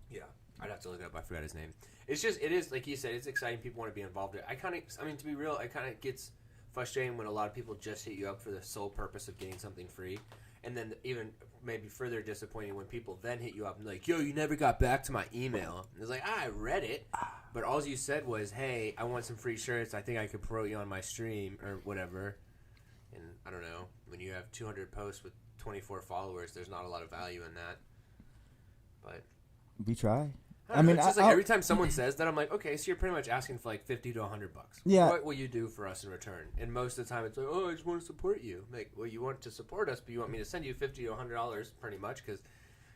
Yeah, I'd have to look it up. I forgot his name. It is like you said. It's exciting. People want to be involved in it. To be real, it kind of gets frustrating when a lot of people just hit you up for the sole purpose of getting something free, and then even maybe further disappointing when people then hit you up and like, "Yo, you never got back to my email." And it's like, I read it, but all you said was, "Hey, I want some free shirts. I think I could promote you on my stream or whatever." And I don't know, when you have 200 posts with 24 followers, there's not a lot of value in that. But We try. I mean, it's just like every time someone says that, I'm like, okay, so you're pretty much asking for like $50 to $100. Yeah. What will you do for us in return? And most of the time, it's like, oh, I just want to support you. Like, well, you want to support us, but you want me to send you $50 to $100, pretty much, because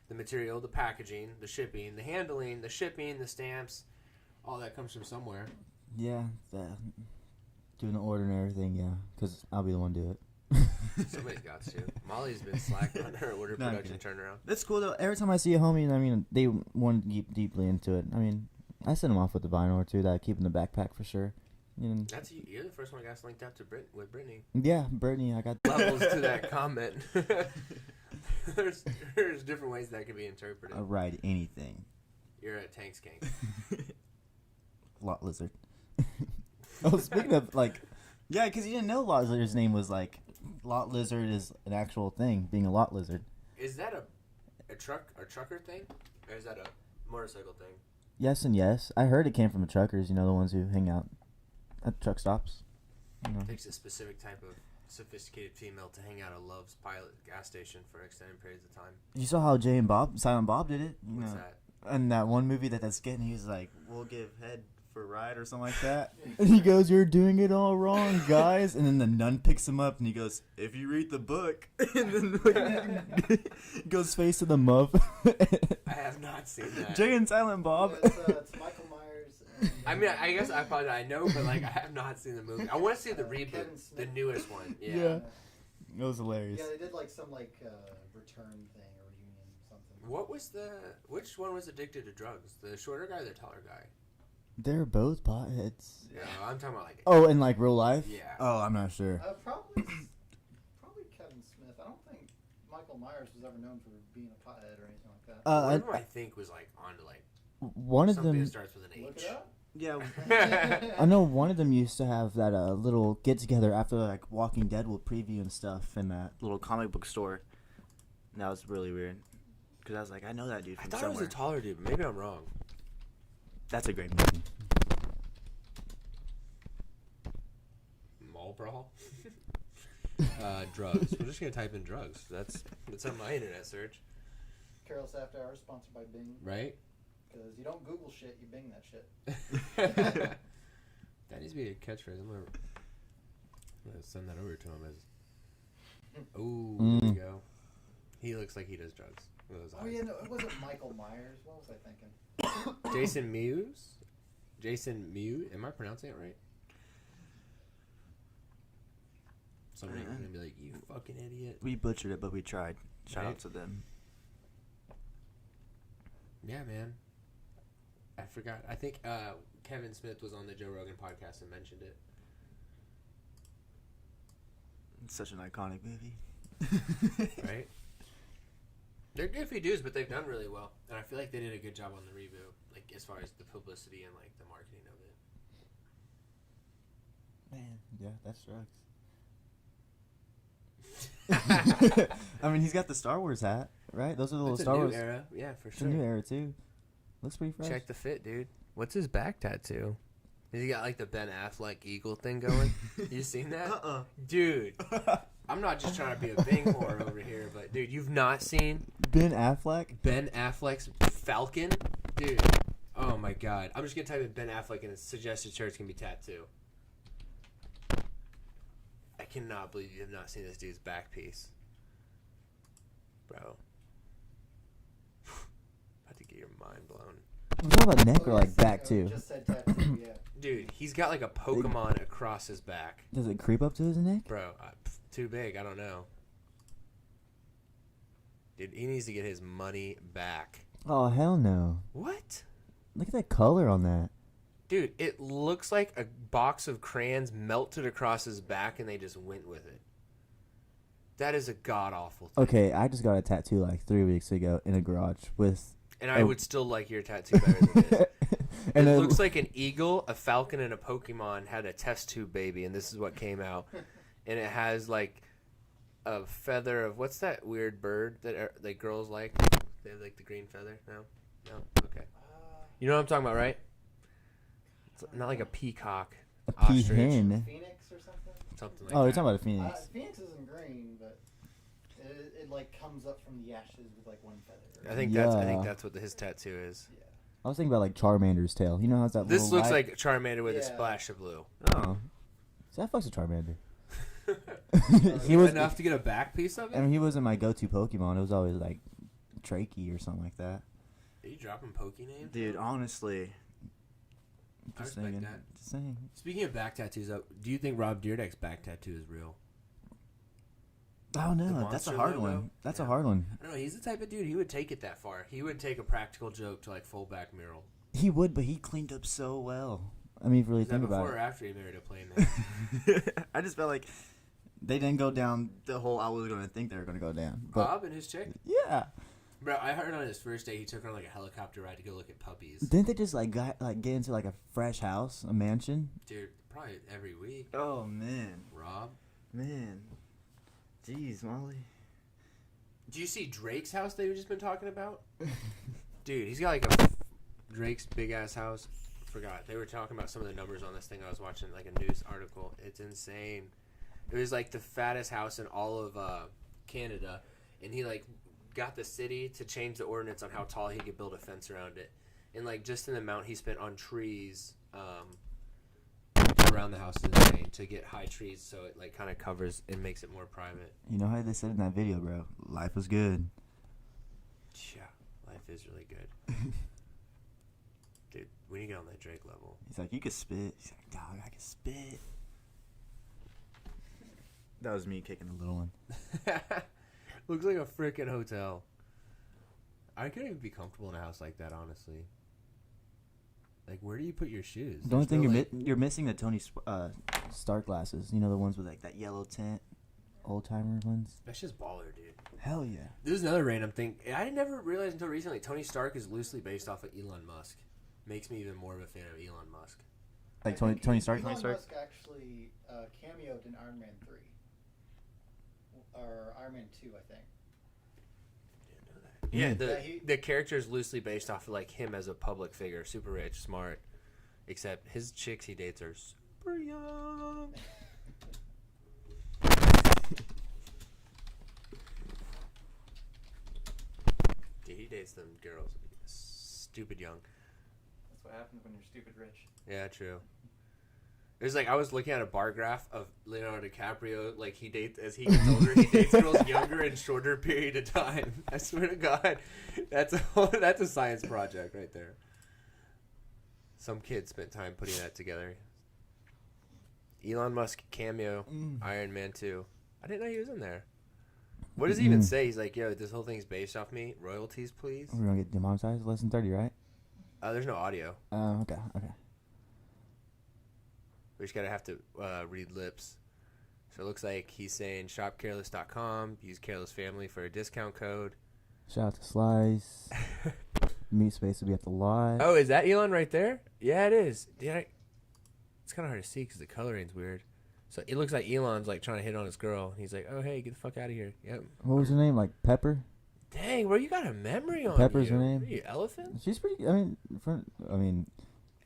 the material, the packaging, the shipping, the handling, the shipping, the stamps, all that comes from somewhere. Yeah, doing the order and everything, yeah, because I'll be the one to do it. Somebody's got to. Molly's been slacking on her order No, production okay. turnaround. That's cool, though. Every time I see a homie, I mean, they want to get deeply into it. I mean, I send them off with the vinyl or two that I keep in the backpack for sure. You're the first one I got linked out to with Brittany. Yeah, Brittany, I got Levels to that comment. there's different ways that can be interpreted. I'll ride anything. You're a tank skank. Lot Lizard. Oh, speaking of, like, yeah, because you didn't know Lot Lizard's name was, like, Lot Lizard is an actual thing, being a lot lizard. Is that a trucker thing? Or is that a motorcycle thing? Yes and yes. I heard it came from the truckers, the ones who hang out at truck stops. It takes a specific type of sophisticated female to hang out at Love's Pilot gas station for extended periods of time. You saw how Jay and Silent Bob did it? What's that? In that one movie that's getting, he's like, we'll give head for a ride or something like that. And he goes, you're doing it all wrong, guys. And then the nun picks him up and he goes, if you read the book. And then goes face to the muff. I have not seen that. Jay and Silent Bob. It's Michael Myers. And, I mean, I guess I probably I know, but like I have not seen the movie. I want to see the reboot, Kevin the Smith. newest one. Yeah. Yeah. It was hilarious. Yeah, they did like some return thing or reunion something. Which one was addicted to drugs? The shorter guy or the taller guy? They're both potheads. Yeah, I'm talking about like. Oh, in like real life? Yeah. Oh, I'm not sure. Probably Kevin Smith. I don't think Michael Myers Myers was ever known for being a pothead or anything like that. One of them I think was like on to like one of something them. that starts with an H. Look it up. Yeah. I know one of them used to have that little get together after like Walking Dead will preview and stuff in that. Little comic book store. And that was really weird. Because I was like, I know that dude I from thought somewhere. it was a taller dude, but maybe I'm wrong. That's a great movie. Mall brawl. Drugs. We're just gonna type in drugs. That's on my internet search, Kareless After Hours, sponsored by Bing. right? Because you don't Google shit, you Bing that shit. That needs to be a catchphrase. I'm gonna send that over to him as. Oh, there we go. He looks like he does drugs with those Oh eyes. yeah, no, it wasn't Michael Myers. What was I thinking? Jason Mewes. Jason Mew. Am I pronouncing it right? Somebody gonna be like, "You fucking idiot." We butchered it, but we tried. Shout Right? out to them. Yeah, man. I forgot. I think Kevin Smith was on the Joe Rogan podcast and mentioned it. It's such an iconic movie. Right? They're goofy dudes, but they've done really well. And I feel like they did a good job on the reboot, like as far as the publicity and like the marketing of it. Man, yeah, that's drugs. I mean, he's got the Star Wars hat, right? Those are the little It's a Star new Wars. era. Yeah, for It's a sure. new era too. Looks pretty fresh. Check the fit, dude. What's his back tattoo? Has he got like the Ben Affleck eagle thing going? You seen that? Dude, I'm not just trying to be a Bing whore over here, but dude, you've not seen Ben Affleck. Ben Affleck's Falcon? Dude, oh my god. I'm just going to type in Ben Affleck and his suggested shirts can be tattoo. I cannot believe you have not seen this dude's back piece. Bro. About to get your mind blown. You talking about neck or Oh, like yes, back I too? Just said tattoo, yeah. Dude, he's got like a Pokemon across his back. Does it creep up to his neck? Bro, too big. I don't know. Dude, he needs to get his money back. Oh hell no! What? Look at that color on that. Dude, it looks like a box of crayons melted across his back and they just went with it. That is a god-awful thing. Okay, I just got a tattoo like 3 weeks ago in a garage with. And I would still like your tattoo better than this. And It then- looks like an eagle, a falcon, and a Pokemon had a test tube baby, and this is what came out. And it has like a feather of what's that weird bird that girls like? They have like the green feather. No, okay. You know what I'm talking about, right? It's not like a peacock, a ostrich, peahen. Phoenix or something? something like Oh, that. you're talking about a phoenix. Phoenix isn't green, but it like comes up from the ashes with like one feather. I think Yeah. that's what his tattoo is. Yeah. I was thinking about like Charmander's tail. You know how's that? This little looks light? like Charmander with a Yeah. splash of blue. Oh, so that fucks a Charmander. He was enough to get a back piece of it. I mean, he wasn't my go-to Pokemon. It was always like Drakey or something like that. Are you dropping Poke names? Dude, honestly. I Just respect saying. that. Just saying. Speaking of back tattoos, do you think Rob Dyrdek's back tattoo is real? Oh The no, that's a monster hard logo? one. That's a Yeah. hard one. I don't know. He's the type of dude, he would take it that far. He would take a practical joke to like full back mural. He would, but he cleaned up so well. I mean, if you really Is that think about before or it. after he married a plain man? I just felt like they didn't go down the whole I was going to think they were going to go down. But Bob and his chick? yeah, Bro, I heard on his first day he took her on like a helicopter ride to go look at puppies. didn't they just like get into like a fresh house, a mansion? Dude, probably every week. Oh, man. Rob? Man. Jeez, Molly. Do you see Drake's house they've just been talking about? Dude, he's got like a Drake's big ass house. Forgot. They were talking about some of the numbers on this thing. I was watching like a news article. It's insane. It was like the fattest house in all of Canada, and he like got the city to change the ordinance on how tall he could build a fence around it, and like just in the amount he spent on trees around the house is insane to get high trees so it like kind of covers and makes it more private. You know how they said in that video, bro? Life was good. Yeah, life is really good. Dude, we need to get on that Drake level. He's like, you could spit. He's like, dog, I can spit. That was me kicking A little one. Looks like a freaking hotel. I couldn't even be comfortable in a house like that, honestly. Like, where do you put your shoes? The only There's thing no, you're missing the Tony Stark glasses. You know, the ones with like that yellow tint. old timer ones. That's just baller, dude. Hell yeah. This is another random thing. I never realized until recently Tony Stark is loosely based off of Elon Musk. Makes me even more of a fan of Elon Musk. Like I think Tony Stark. Elon Tony Stark. Musk actually cameoed in Iron Man 3. Or Iron Man 2, I think. Yeah, Yeah, the character is loosely based off of like him as a public figure, super rich, smart. Except his chicks he dates are super young. Dude, he dates them girls stupid young. That's what happens when you're stupid rich. Yeah, true. There's like I was looking at a bar graph of Leonardo DiCaprio. Like he dates as he gets older, he dates girls younger in shorter period of time. I swear to God, that's a science project right there. Some kid spent time putting that together. Elon Musk cameo, Iron Man 2. I didn't know he was in there. What does he even say? He's like, yo, this whole thing's based off me. Royalties, please. We're gonna get demonetized. Less than 30, right? There's no audio. Okay. We just gotta have to read lips. So it looks like he's saying shopkareless.com. Use Kareless Family for a discount code. Shout out to Slice. Meat space will be at the lot. Oh, is that Elon right there? Yeah, it is. It's kind of hard to see because the coloring's weird. So it looks like Elon's like trying to hit on his girl. He's like, "Oh, hey, get the fuck out of here." Yep. What was her name? Like Pepper? Dang, bro, you got a memory on Pepper's you. her name? Are you elephant? She's pretty. I mean,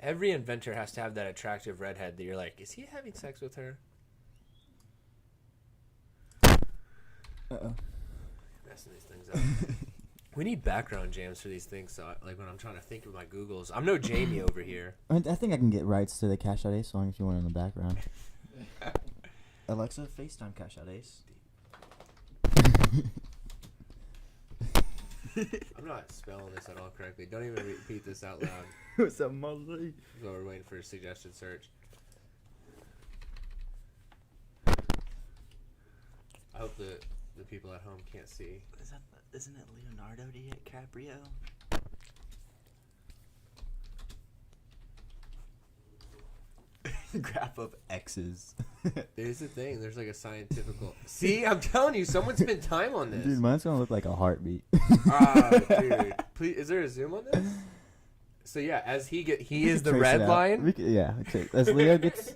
Every inventor has to have that attractive redhead that you're like, is he having sex with her? uh-oh. Messing these things up. We need background jams for these things. So, like when I'm trying to think of my Googles, I'm no Jamie over here. I think I can get rights to the Cash Out Ace song if you want it in the background. Alexa, FaceTime Cash Out Ace. I'm not spelling this at all correctly. Don't even repeat this out loud. What's up, Molly? So we're waiting for a suggested search. I hope the people at home can't see. Isn't it Leonardo DiCaprio? Graph of X's. There's the thing. There's like a scientific. See, I'm telling you, someone spent time on this. Dude, mine's gonna look like a heartbeat. Dude, please. Is there a zoom on this? So yeah, as he is the Trace red it out. line. As Leo gets,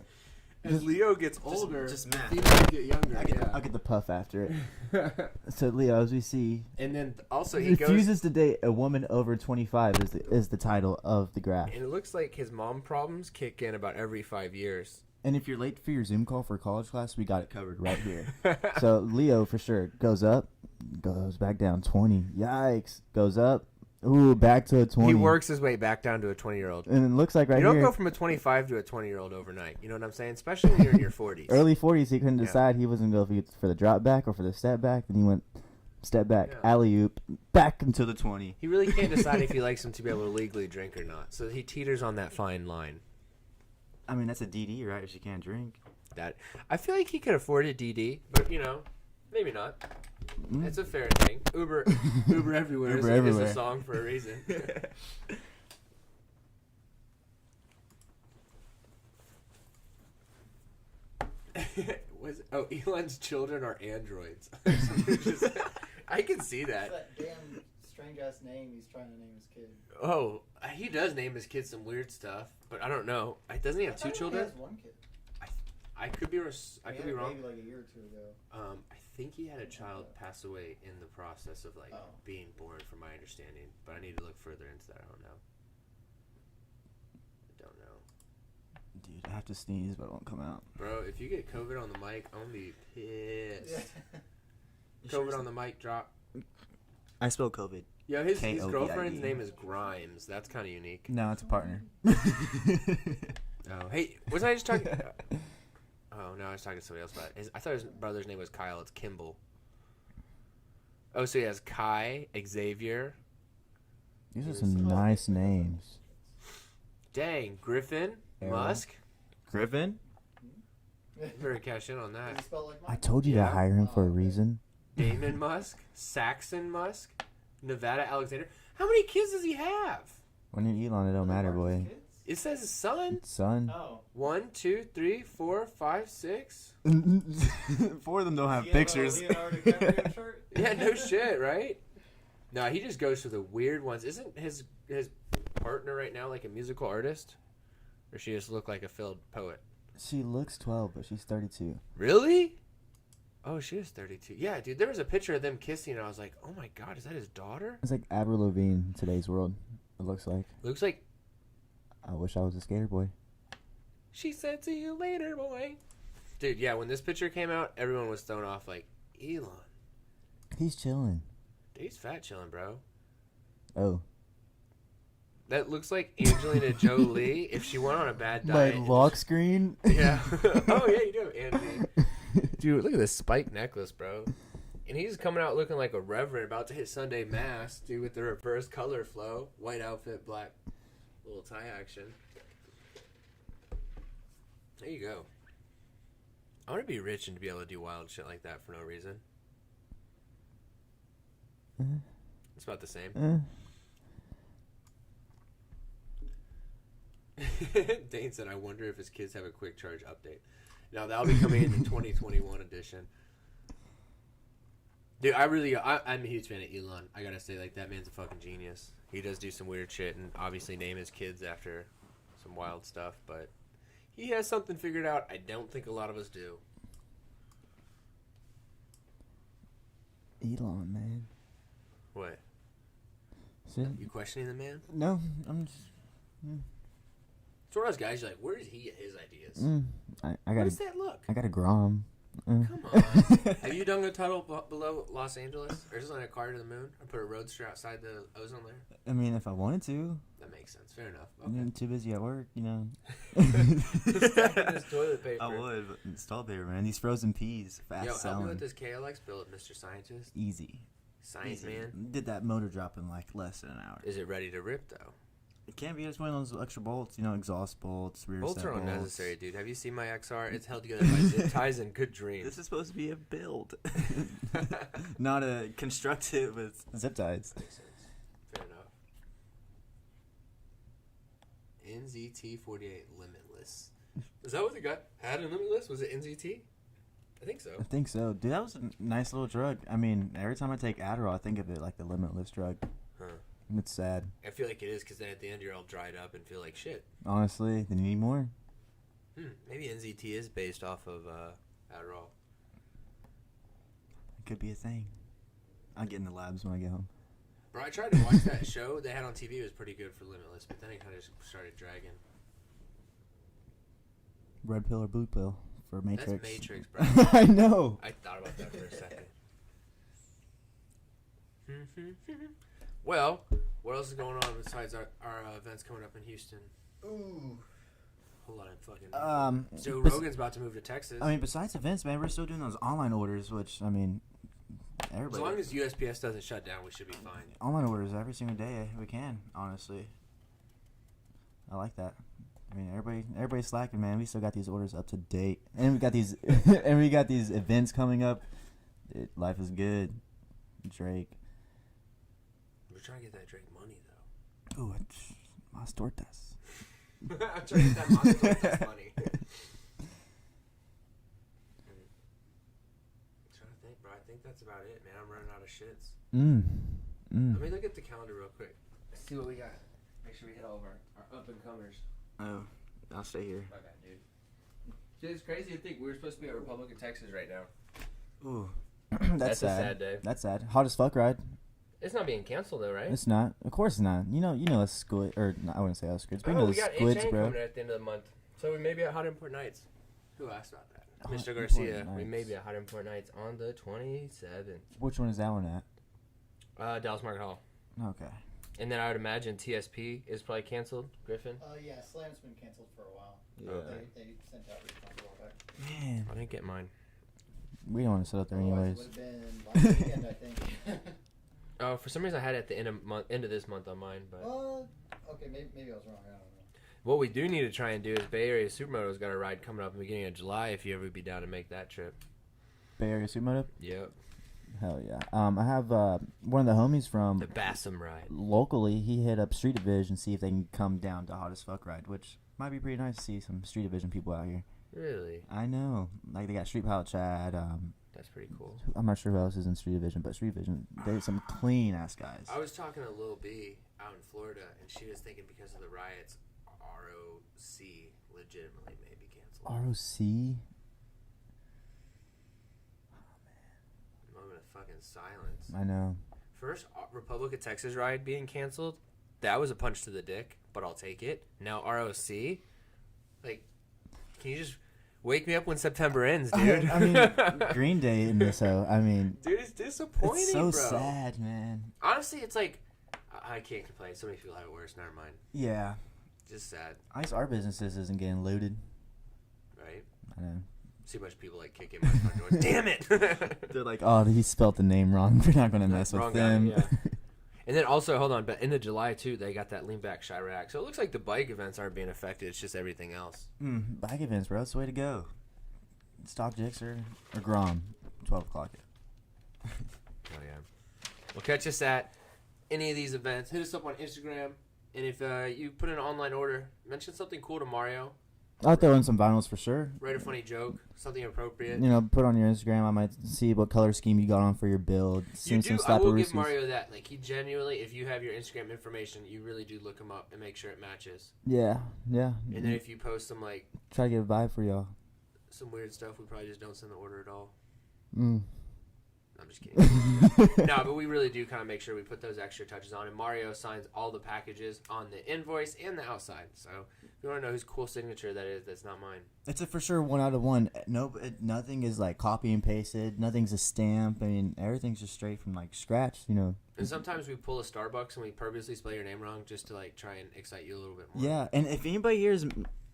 As Leo gets older, just math. females get younger. I'll get the puff after it. So Leo, as we see, And then also he goes. refuses to date a woman over 25 is the title of the graph. And it looks like his mom problems kick in about every 5 years. And if you're late for your Zoom call for college class, we got it covered right here. So Leo for sure goes up, goes back down 20. Yikes, goes up. Ooh, back to a 20. He works his way back down to a 20-year-old. And it looks like right You don't here, go from a 25 to a 20-year-old overnight. You know what I'm saying? Especially when you're in your 40s. early 40s, he couldn't Yeah. decide he wasn't going to go for the drop back or for the step back. Then he went step back, Yeah. alley-oop, back into the 20. He really can't decide if he likes him to be able to legally drink or not. So he teeters on that fine line. I mean, that's a DD, right? If she can't drink. That I feel like he could afford a DD, but maybe not. It's a fair thing. Uber everywhere Uber is everywhere. a song for a reason. Elon's children are androids. I can see that. That damn strange ass name he's trying to name his kid. Oh, he does name his kid some weird stuff, but I don't know. Doesn't he have two children? He has one kid. I could be He wrong. had a baby like a year or two ago. I think he had a child pass away in the process of being born, from my understanding. But I need to look further into that. I don't know. Dude, I have to sneeze, but it won't come out. Bro, if you get COVID on the mic, I'm gonna be pissed. You COVID sure on the mic, drop. I spelled COVID. Yeah, his K-O-V-I-D. girlfriend's name is Grimes. That's kind of unique. No, it's a partner. Oh, hey, wasn't I just talking? Oh no, I was talking to somebody else about it. I thought his brother's name was Kyle. It's Kimball. Oh, so he has Kai, Xavier. These are some nice names. Dang, Griffin, Errol. Musk. Griffin? Better cash in on Does that. he spell like I mine? told you Yeah. to hire him for a Oh, okay. reason. Damon Musk, Saxon Musk, Nevada Alexander. How many kids does he have? When you're Elon, it don't Are they matter, Marcus boy. kids? It says son. Son. Oh. 1, 2, 3, 4, 5, 6. 4 of them don't have He pictures. Leonardo DiCaprio shirt? Yeah, no shit, right? No, he just goes for the weird ones. Isn't his partner right now like a musical artist? Or she just look like a failed poet? She looks 12, but she's 32. Really? Oh, she is 32. Yeah, dude, there was a picture of them kissing, and I was like, oh my god, is that his daughter? It's like Avril Lavigne in today's world. It looks like. Looks like I wish I was a skater boy. she said see you later, boy. Dude, yeah, when this picture came out, everyone was thrown off like, Elon. He's chilling. Dude, he's fat chilling, bro. Oh. That looks like Angelina Jolie if she went on a bad My diet. lock screen. Yeah. Oh, yeah, you do, Andy. Dude, look at this spike necklace, bro. And he's coming out looking like a reverend about to hit Sunday Mass, dude, with the reverse color flow. White outfit, black little tie action. There you go. I want to be rich and to be able to do wild shit like that for no reason. It's about the same. Dane said, I wonder if his kids have a quick charge update. Now, that'll be coming in the 2021 edition. Dude, I'm a huge fan of Elon. I gotta say, like, that man's a fucking genius. He does do some weird shit and obviously name his kids after some wild stuff, but he has something figured out. I don't think a lot of us do. Elon, man. What? Shit. You questioning the man? No, I'm just. It's one of those guys, you're like, where does he get his ideas? I How got does that look? I got a Grom. Come on. Have you done a tunnel below Los Angeles? Or just on a car to the moon? Or put a roadster outside the ozone layer? I mean, if I wanted to. That makes sense. Fair enough. I'm Okay. too busy at work, you know. Stacking this toilet paper. I would, but it's toilet paper, man. These frozen peas, fast Yo, help me selling. with this KLX build, Mr. Scientist. Easy. Science Easy. man. Did that motor drop in like less than an hour. Is it ready to rip, though? It can't be just one of those extra bolts, you know, exhaust bolts, rear Bolts set are bolts. unnecessary, dude. Have you seen my XR? It's held together by zip ties and good dreams. This is supposed to be a build, not a constructive with Zip ties. Makes sense. Fair enough. NZT48 Limitless. Is that what the guy had in Limitless? Was it NZT? I think so. I think so. Dude, that was a nice little drug. I mean, every time I take Adderall, I think of it like the Limitless drug. Huh. It's sad. I feel like it is because then at the end you're all dried up and feel like shit. Honestly, then you need more. Maybe NZT is based off of Adderall. It could be a thing. I'll get in the labs when I get home. Bro, I tried to watch that show they had on TV. It was pretty good for Limitless, but then it kind of just started dragging. Red pill or blue pill for Matrix. That's Matrix, bro. I know. I thought about that for a second. Well, what else is going on besides our events coming up in Houston? Ooh. Whole lot of fucking. Joe bes- Rogan's about to move to Texas. I mean, besides events, man, we're still doing those online orders, which, I mean, as everybody. long as USPS doesn't shut down, we should be fine. Online orders every single day we can, honestly. I like that. I mean, everybody's slacking, man. We still got these orders up to date, and we got these events coming up. Life is good. Drake. We're trying to get that Drake money though. Ooh, más tortas. I'm trying to get that monster money. I'm trying to think, bro. I think that's about it, man. I'm running out of shits. Let me look at the calendar real quick. See what we got. Make sure we hit all of our up and comers. Oh, I'll stay here. My bad, dude. Dude, it's crazy to think we're supposed to be at Republic of Texas right now. Ooh. That's a sad. sad day. That's sad. Hot as fuck ride. It's not being canceled though, right? It's not. Of course it's not. You know us squid, or no, I wouldn't say us squids. But you know we the got squids, HN bro. coming at the end of the month. So we may be at Hot Import Nights. Who asked about that? Hot Mr. Import Garcia. We Nights. may be at Hot Import Nights on the 27th. Which one is that one at? Dallas Market Hall. Okay. And then I would imagine TSP is probably canceled. Griffin? Yeah, Slam's been canceled for a while. Yeah. They sent out refunds all back. Man, I didn't get mine. we don't want to sit up there anyways. Otherwise, it would have been last weekend, I think. Oh, for some reason I had it at the end of this month on mine. But Okay, maybe I was wrong. I don't know. what we do need to try and do is Bay Area Supermoto's got a ride coming up in the beginning of July. If you ever be down to make that trip. Bay Area Supermoto. Yep. Hell yeah. I have one of the homies from The Bassam ride. locally. He hit up Street Division, see if they can come down to Hot as Fuck ride, which might be pretty nice to see some Street Division people out here. Really? I know. Like, they got Street Pilot Chad. That's pretty cool. I'm not sure who else is in Street Division, but Street Division, there's some clean ass guys. I was talking to Lil B out in Florida, and she was thinking because of the riots, ROC legitimately may be canceled. ROC? Moment of fucking silence. I know. First, Republic of Texas ride being canceled. That was a punch to the dick, but I'll take it. Now ROC, like, can you just wake me up when September ends, dude? I mean, Green Day in this, I mean, dude, it's disappointing, it's so bro. sad, man. Honestly, it's like I can't complain. So many people have it worse. Never mind. Yeah. Just sad, At least our businesses isn't getting looted. right? I know. See a bunch of people like kicking my front door. Damn it! They're like, oh, he spelled the name wrong. We're not going to mess with Wrong guy, them. yeah. And then also, hold on, but in the July too, they got that lean back Chirac. So it looks like the bike events aren't being affected. It's just everything else. Bike events, bro. It's the way to go. Stock Jixer or Grom, 12 o'clock. Oh yeah. Well, catch us at any of these events. Hit us up on Instagram, and if you put in an online order, mention something cool to Mario. I'll throw in some vinyls for sure. Write a funny joke, something appropriate. You know, put on your Instagram. I might see what color scheme you got on for your build. You Send do. some I will give Slapperoosies. Mario that. Like, he genuinely, if you have your Instagram information, you really do look him up and make sure it matches. Yeah, yeah. And then if you post some like Try to get a vibe for y'all. some weird stuff, we probably just don't send the order at all. Mm. I'm just kidding. No, but we really do kind of make sure we put those extra touches on. And Mario signs all the packages on the invoice and the outside. So if you want to know whose cool signature that is, that's not mine. It's a for sure 1 out of 1. Nothing is like copy and pasted. Nothing's a stamp. I mean, everything's just straight from like scratch. You know. And sometimes we pull a Starbucks and we purposely spell your name wrong just to like try and excite you a little bit more. Yeah, and if anybody here's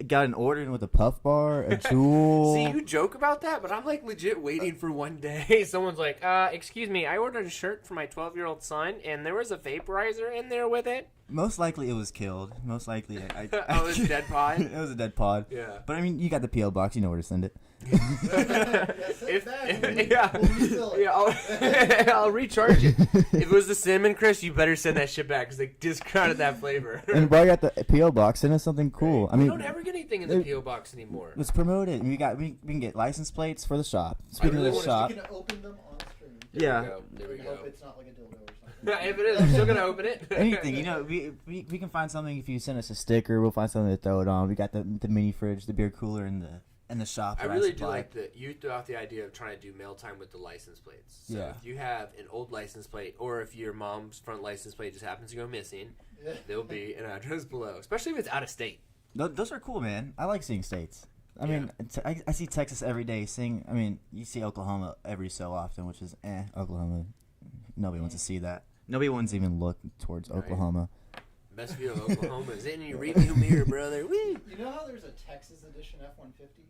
got an order with a Puff Bar, a Jewel. See, you joke about that, but I'm like legit waiting for one day. Someone's like, excuse me, I ordered a shirt for my 12-year-old son and there was a vaporizer in there with it. Most likely it was killed. Most likely Oh, it was a dead pod? It was a dead pod. Yeah. But I mean, you got the PO box. You know where to send it. I'll recharge it. If it was the cinnamon crisp, you better send that shit back because they discounted that flavor. And while you got the PO box, send us something cool. I We mean, don't ever get anything in the PO box anymore. let's promote it. We can get license plates for the shop. Speaking really of the wanna shop, You can open them on stream. yeah, There we I go. hope it's not like a dildo or something. If it is, I'm still gonna open it. anything. You know, we can find something. If you send us a sticker, we'll find something to throw it on. We got the mini fridge, the beer cooler, and the shop. I that really do supply. like that you threw out the idea of trying to do mail time with the license plates. So Yeah. if you have an old license plate, or if your mom's front license plate just happens to go missing, Yeah. there'll be an address below. Especially if it's out of state. Those are cool, man. I like seeing states. I mean, I see Texas every day. I mean, you see Oklahoma every so often, which is Oklahoma. Nobody wants to see that. Nobody wants to even look towards Right. Oklahoma. Best view of Oklahoma is in your rearview mirror, brother. Woo! You know how there's a Texas edition F-150?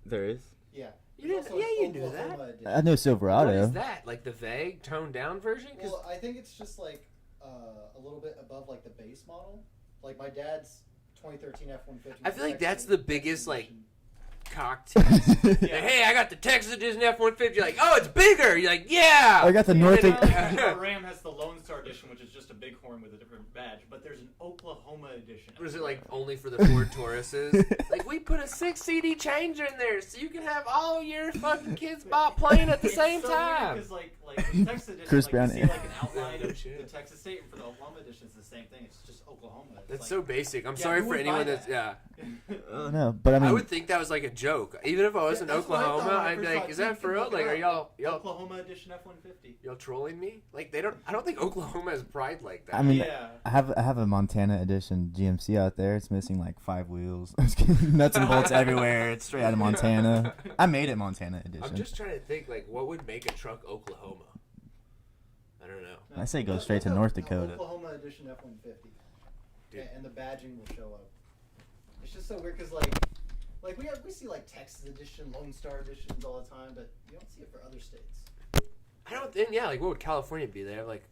There is. Yeah. You There's didn't- also yeah, an you knew that. Oklahoma edition. I know Silverado. What is that? Like the vague, toned down version? 'Cause Well, I think it's just like a little bit above like the base model. Like my dad's 2013 F-150. I feel like was that's actually the biggest, like, edition. cock tease. Like, hey, I got the Texas Edition F-150. You're like, oh, it's bigger. You're like, yeah. I got the And North. then- The Ram has the Lone Star edition, which is just a bighorn with a different badge, but there's an Oklahoma edition. Or is it like only for the Ford Tauruses? Like, we put a 6 CD changer in there so you can have all your fucking kids playing at the same time. Because like the Texas edition, Chris like, Brown, you see yeah. like an outline No of shit. the Texas state, and for the Oklahoma edition, it's the same thing. It's just Oklahoma. It's That's like, so basic. I'm Yeah, sorry who for would anyone buy that's, that? Oh no, but I mean, I would think that was like a joke. Even if I was in that's what I thought Oklahoma, when I I'd be first like, saw is it. that You for can real? look Like, it are up. y'all Oklahoma edition F-150. y'all trolling me? Like, I don't think Oklahoma has pride like that. I mean, Yeah. I have a Montana edition GMC out there. It's missing like 5 wheels. I'm just kidding. Nuts and bolts everywhere. It's straight out of Montana. I made it Montana edition. I'm just trying to think, like, what would make a truck Oklahoma? I don't know. I say go straight to Look up North the Dakota. Oklahoma edition F-150. Dude. And the badging will show up. It's just so weird because like we see like Texas edition, Lone Star editions all the time, but you don't see it for other states. I don't think, yeah, like, what would California be? They have, like,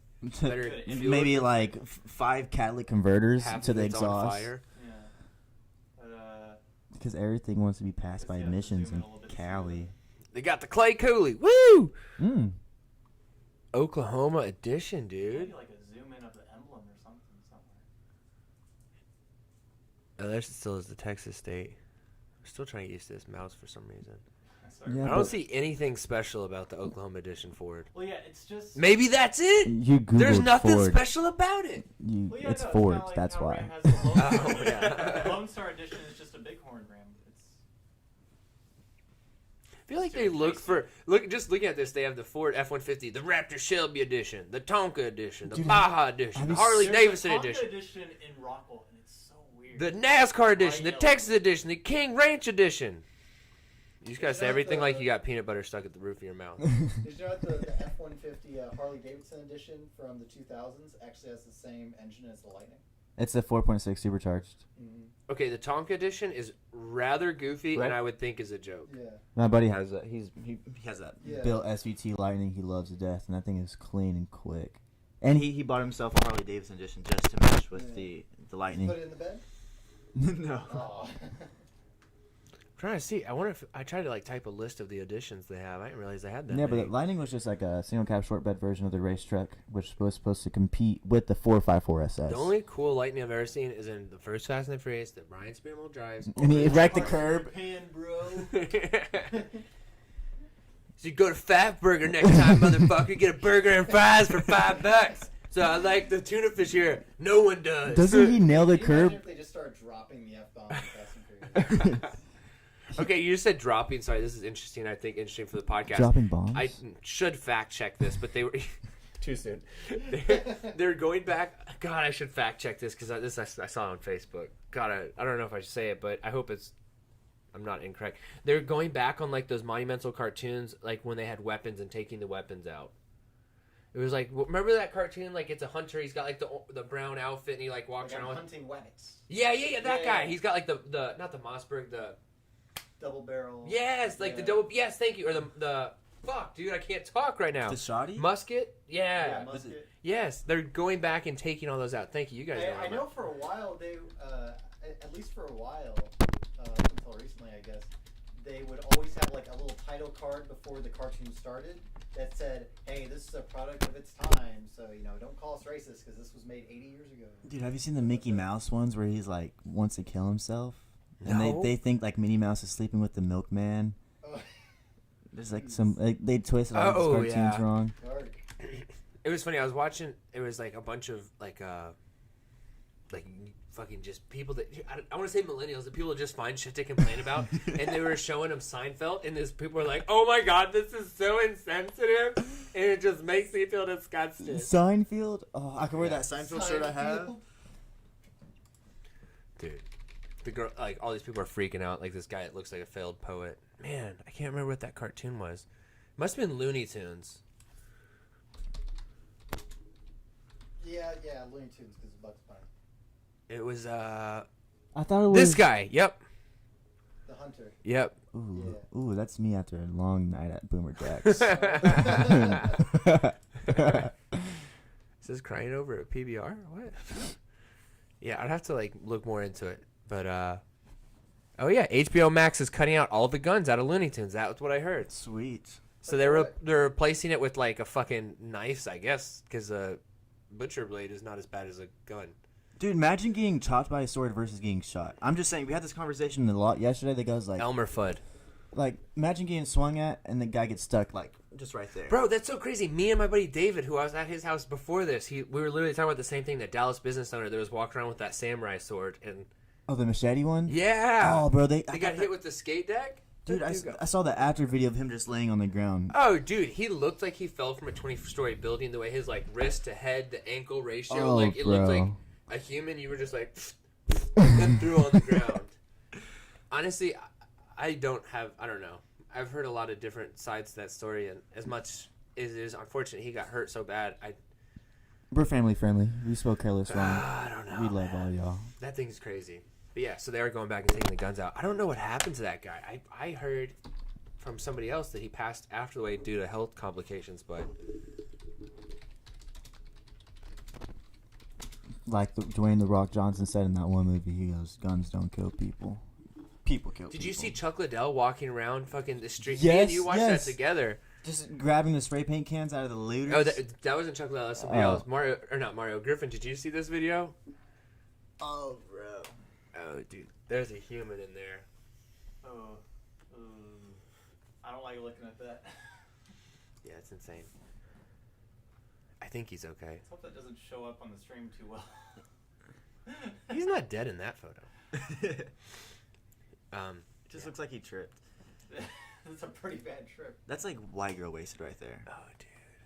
better fuel Maybe like 5 catalytic converters half to of the it's on exhaust. fire. Yeah. But Because everything wants to be passed by Yeah, emissions zoom in in a little bit to see Cali. They got the clay coolie. Woo! Mm. Oklahoma edition, Maybe dude. like a zoom in of the emblem or something somewhere. Oh, there still is the Texas state. I'm still trying to get used to this mouse for some reason. Sorry. Yeah, I don't but see anything special about the Oklahoma edition Ford. Well, yeah, it's just. Maybe that's it. you Googled There's nothing Ford. special about it. Well, yeah, It's no, Ford. kinda like That's how why. Ram has the Lone Star Oh, edition. yeah. The Lone Star edition is just a bighorn Ram. It's I feel like they look for just looking at this. They have the Ford F-150, the Raptor Shelby edition, the Tonka edition, the Dude, Baja edition, have the you Harley There's Davidson a Tonka edition, edition in Rockwell, and it's so weird. the NASCAR edition, the Yellow. Texas edition, the King Ranch edition. You just gotta Is say that everything the- like you got peanut butter stuck at the roof of your mouth. Did you know that the F-150 Harley Davidson edition from the 2000s actually has the same engine as the Lightning? It's a 4.6 supercharged. Mm-hmm. Okay, the Tonka edition is rather goofy, Right. and I would think is a joke. Yeah. My buddy has that. He has that Yeah. built SVT Lightning. He loves to death, and that thing is clean and quick. And he bought himself a Harley Davidson edition just to match with Yeah. the Lightning. Put it in the bed? No. Oh. I'm trying to see. I wonder if I tried to like type a list of the editions they have. I didn't realize they had that. Yeah, but many. the Lightning was just like a single cab short bed version of the race truck, which was supposed to compete with the 454 SS. The only cool Lightning I've ever seen is in the first Fast and the Furious that Brian Spearmill drives. And he wrecked the Hard curb. Pan, bro. So you go to Fat Burger next time, motherfucker. Get a burger and fries for $5. So I like the tuna fish here. No one does. Doesn't he nail the Can you imagine curb? if they just started dropping the F-bomb in Fast and Furious? Okay, you just said dropping. Sorry, this is interesting. I think interesting for the podcast. Dropping bombs? I should fact check this, but they were too soon. They're going back. God, I should fact check this because I saw it on Facebook. God, I don't know if I should say it, but I hope I'm not incorrect. They're going back on like those monumental cartoons, like when they had weapons and taking the weapons out. It was like, remember that cartoon? Like it's a hunter. He's got like the brown outfit and he like walks Like I'm around. hunting weapons. Yeah, that Yeah. guy. He's got like the not the Mossberg, the Double barrel. yes, like the Yeah. double. Yes, thank you. Or the fuck, dude, I can't talk right now. The shoddy? Musket? Yeah, Yeah. musket. Yes, they're going back and taking all those out. Thank you. You guys know. what I I'm know at. for a while they, at least for a while, until recently, I guess, they would always have like a little title card before the cartoon started that said, "Hey, this is a product of its time, so don't call us racist because this was made 80 years ago." Dude, have you seen the Mickey Mouse ones where he's like wants to kill himself? And No. they think like Minnie Mouse is sleeping with the milkman. Oh, There's like some they twisted all Oh, these cartoons yeah. wrong. dark. It was funny. I was watching. It was like a bunch of like fucking just people that I want to say millennials, that people that just find shit to complain about, and they were showing them Seinfeld, and this people were like, "Oh my god, this is so insensitive," and it just makes me feel disgusted. Seinfeld? Oh, I can wear that Seinfeld shirt I have. Seinfeld? Dude, the girl, like all these people are freaking out. Like this guy that looks like a failed poet. Man, I can't remember what that cartoon was. Must have been Looney Tunes. Yeah, Looney Tunes because of Bugs Bunny. It was I thought it was this guy. Yep. The hunter. Yep. Ooh, that's me after a long night at Boomer Jack's. Is this crying over a PBR? What? Yeah, I'd have to like look more into it. But oh yeah, HBO Max is cutting out all the guns out of Looney Tunes. That's what I heard. Sweet. So they're replacing it with like a fucking knives, I guess, because a butcher blade is not as bad as a gun. Dude, imagine getting chopped by a sword versus getting shot. I'm just saying, we had this conversation a lot yesterday. The guy's like, Elmer Fudd. like, imagine getting swung at and the guy gets stuck, like, just right there. Bro, that's so crazy. Me and my buddy David, who I was at his house before this, we were literally talking about the same thing. That Dallas business owner that was walking around with that samurai sword, and Oh, the machete one? yeah, Oh, bro, they got hit with the skate deck. Dude, Where'd you go? I saw the after video of him just laying on the ground. Oh, dude, he looked like he fell from a 20-story building. The way his like wrist to head, the ankle ratio, Oh, like it looked bro. like a human. You were just like and threw on the ground. Honestly, I don't know. I've heard a lot of different sides to that story, and as much as it is unfortunate he got hurt so bad, We're family friendly. We spell Kareless wrong. I don't know. We love man. all y'all. That thing's crazy. But yeah, so they are going back and taking the guns out. I don't know what happened to that guy. I heard from somebody else that he passed after the way due to health complications, but Like Dwayne The Rock Johnson said in that one movie, he goes, guns don't kill people. People kill did people. you see Chuck Liddell walking around fucking the street? Yes, Me and you watched yes. that together. Just grabbing the spray paint cans out of the looters. Oh, that wasn't Chuck Liddell. That's somebody Oh. else. Not Mario Griffin. Did you see this video? Oh, bro. Oh, dude, there's a human in there. Oh, I don't like looking at that. Yeah, it's insane. I think he's okay. Let's hope that doesn't show up on the stream too well. He's not dead in that photo. It just looks like he tripped. That's a pretty bad trip. That's like white girl wasted right there. Oh,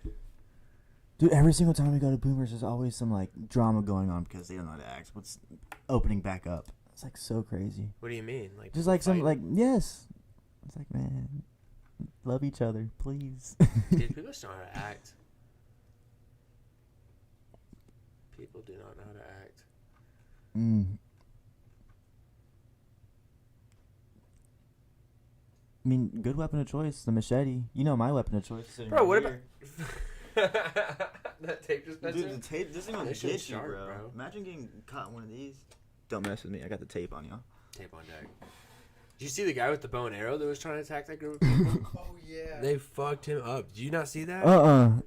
dude. Dude, every single time we go to Boomers, there's always some like drama going on because they don't know how to act. What's opening back up? It's like so crazy. What do you mean? Like Just like some fight? like yes. It's like, man, love each other, please. Dude, people just don't know how to act. People do not know how to act. I mean, good weapon of choice, the machete. You know my weapon of choice. Sitting Bro, right what here. that tape dispenser? Dude, the tape doesn't even This get you, shit's sharp, bro. bro. Imagine getting caught in one of these. Don't mess with me. I got the tape on y'all. Tape on deck. Did you see the guy with the bow and arrow that was trying to attack that group of people? Oh yeah. They fucked him up. Did you not see that?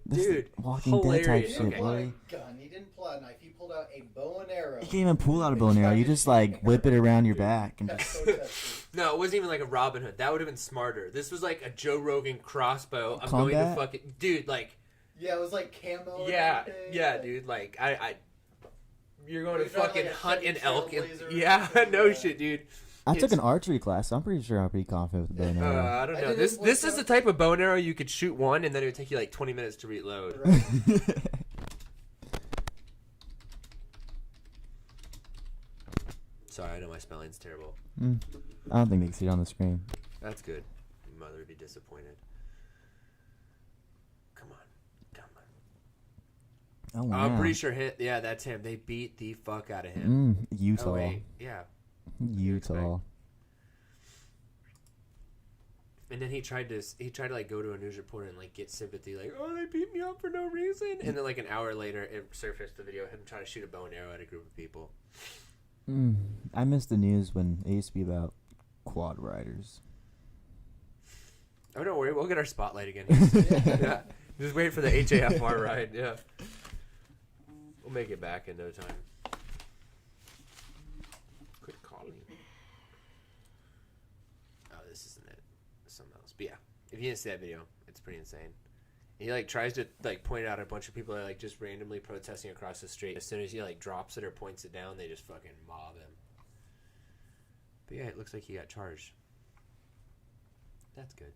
This Dude, Walking Dead type hilarious. shit, Okay. boy. Gun. He didn't pull out a knife. He pulled out a bow and arrow. You can't even pull out a bow and arrow. You just like whip it around your back and That's just. so testy. No, it wasn't even like a Robin Hood. That would have been smarter. This was like a Joe Rogan crossbow. I'm going to Combat? fucking... Dude, like... Yeah, it was like camo. and Yeah, everything. yeah, Like, dude. Like, I you're going to He's driving fucking like a hunt Chevy an elk. And, Trailblazer or yeah, something, no yeah. shit, dude. I took It's- an archery class, so I'm pretty sure I'm pretty confident with the bow and arrow. I don't I know. did This it this once is the out. type of bow and arrow you could shoot one, and then it would take you like 20 minutes to reload. Right. Sorry, I know my spelling's terrible. I don't think they can see it on the screen. That's good. Your mother would be disappointed. Come on. Oh, wow. I'm pretty sure yeah, that's him. They beat the fuck out of him. Utah. Oh, wait. Yeah. Utah. And then he tried to like go to a news reporter and like get sympathy, like, oh, they beat me up for no reason. And then like an hour later, it surfaced the video of him trying to shoot a bow and arrow at a group of people. I missed the news when it used to be about quad riders. Oh, don't worry, we'll get our spotlight again. Yeah. Just wait for the HAFR ride. Yeah, we'll make it back in no time. Quit calling. Oh, this isn't it. Something else. But yeah, if you didn't see that video, it's pretty insane. He like tries to like point out a bunch of people that are like just randomly protesting across the street. As soon as he like drops it or points it down, they just fucking mob him. But yeah, it looks like he got charged. That's good.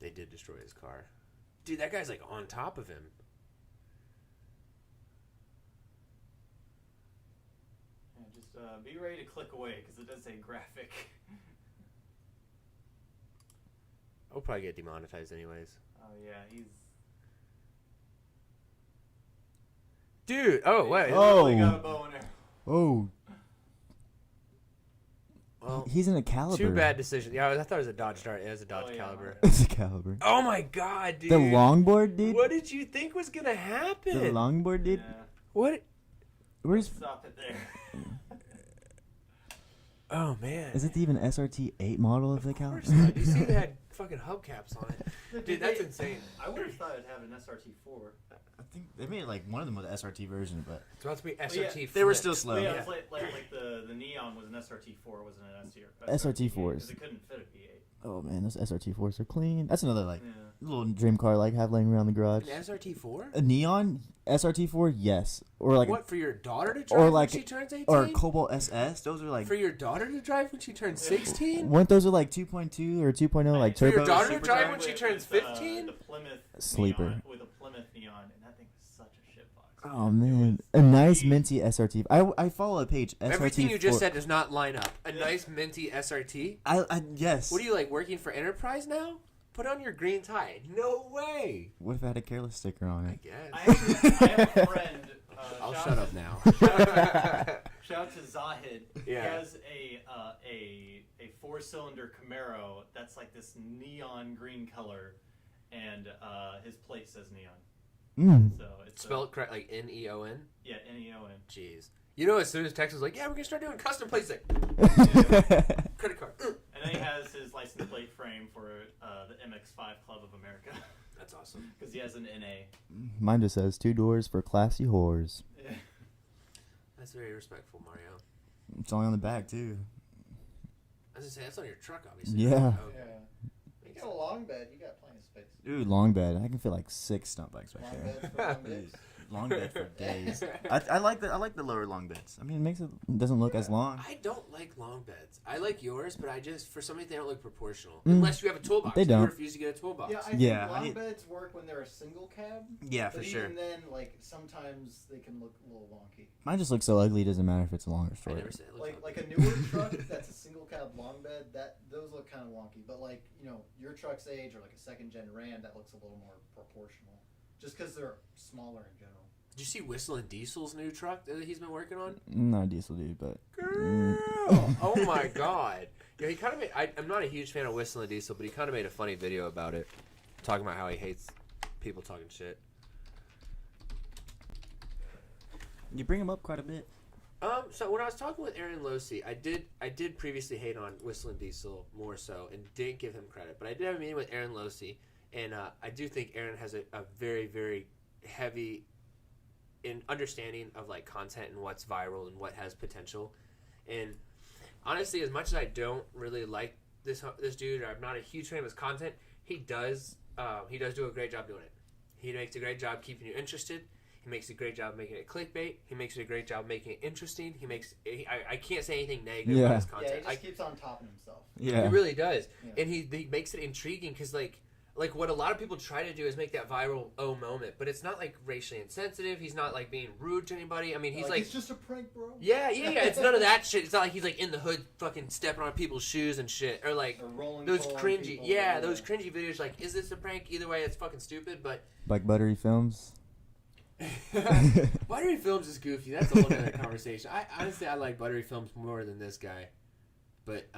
They did destroy his car. Dude, that guy's like on top of him. Yeah, just be ready to click away because it does say graphic. I'll probably get demonetized anyways. Oh yeah, he's. Dude, oh wait. He's Oh. literally got a bow and arrow. Oh, Well, he's in a Caliber. two bad decisions. Yeah, I thought it was a Dodge Dart. It was a Dodge Oh, yeah, Caliber. It's a Caliber. Oh my god, dude. The longboard, dude. What did you think was gonna happen? The longboard, dude. Yeah. What? Where's? Stop it there. Oh man. Is it even SRT 8 model of the Of Caliber? course not. You see they had fucking hubcaps on it. Dude, that's insane. I would have thought it'd have an SRT4. I think they made like one of them with the SRT version, but It's about to be yeah, SRT. they were flipped. still slow. But yeah, yeah. it's like the Neon was an SRT4, wasn't an SRT4s. because it couldn't fit a V8. Oh man, those SRT4s are clean. That's another like Yeah. little dream car like have laying around the garage. An SRT4? A neon SRT4, yes, or like What, for your daughter to drive or when like she turns 18? or Cobalt SS. Those are like For your daughter to drive when she turns 16? weren't those are like 2.2 or 2.0 like For your turbo daughter to super drive car? when she With, turns with, 15? The Plymouth Sleeper. Neon, with a Plymouth Neon, and that thing was such a shitbox. Oh man, a nice minty SRT. I follow a page SRT. Everything you just said does not line up. A nice minty SRT? I yes. What are you, like, working for Enterprise now? Put on your green tie. No way. What if I had a Kareless sticker on I it? guess. I have a friend. I'll shout shut out up now. Shout out to Zahid. Yeah. He has a 4-cylinder Camaro that's like this neon green color, and his plate says neon. So it's Spelled correct, like Neon? yeah, Neon. Jeez. You know, as soon as Texas was like, yeah, we're going to start doing custom plates, like, credit card. And he has his license plate frame for the MX5 Club of America. That's awesome. Because he has an NA. Mine just says 2 doors for classy whores. Yeah. That's very respectful, Mario. It's only on the back too. I was gonna say that's on your truck, obviously. Yeah. Okay. Yeah. You got a long bed. You got plenty of space. Dude, long bed. I can fit like 6 stump bikes right Long there. beds for long days. Long bed for days. I like the lower long beds. I mean, it makes it doesn't look as long. I don't like long beds. I like yours, but I just for some reason they don't look proportional. Mm. Unless you have a toolbox. They don't. You refuse to get a toolbox. Yeah, I think Yeah, I long need- beds work when they're a single cab. Yeah, for But sure. even then, like sometimes they can look a little wonky. Mine just looks so ugly. It doesn't matter if it's long or I short. never said it looks Like ugly. a newer truck that's a single cab long bed, those look kind of wonky. But like your truck's age or like a second gen Ram, that looks a little more proportional. Just because they're smaller in general. Did you see Whistling Diesel's new truck that he's been working on? I'm not a diesel dude, but Girl! Oh my god. Yeah, he kind of made. I'm not a huge fan of Whistling Diesel, but he kind of made a funny video about it, talking about how he hates people talking shit. you bring him up quite a bit. So when I was talking with Aaron Losey, I did previously hate on Whistling Diesel more so and didn't give him credit, but I did have a meeting with Aaron Losey, and I do think Aaron has a very, very heavy in understanding of like content and what's viral and what has potential. And honestly, as much as I don't really like this dude, or I'm not a huge fan of his content, he does do a great job doing it. He makes a great job keeping you interested. He makes a great job making it clickbait. He makes a great job making it interesting. I can't say anything negative about his Yeah, content. he just keeps on topping himself. Yeah. He really does. Yeah. And he makes it intriguing because like what a lot of people try to do is make that viral moment, but it's not like racially insensitive. He's not like being rude to anybody. I mean, he's like it's just a prank, bro. yeah. It's none of that shit. It's not like he's like in the hood fucking stepping on people's shoes and shit. Or like Or rolling those coal on cringy people, those cringy videos like, is this a prank? Either way, it's fucking stupid, but Like Buttery Films. Buttery Films is goofy. That's a whole other conversation. I like Buttery Films more than this guy. But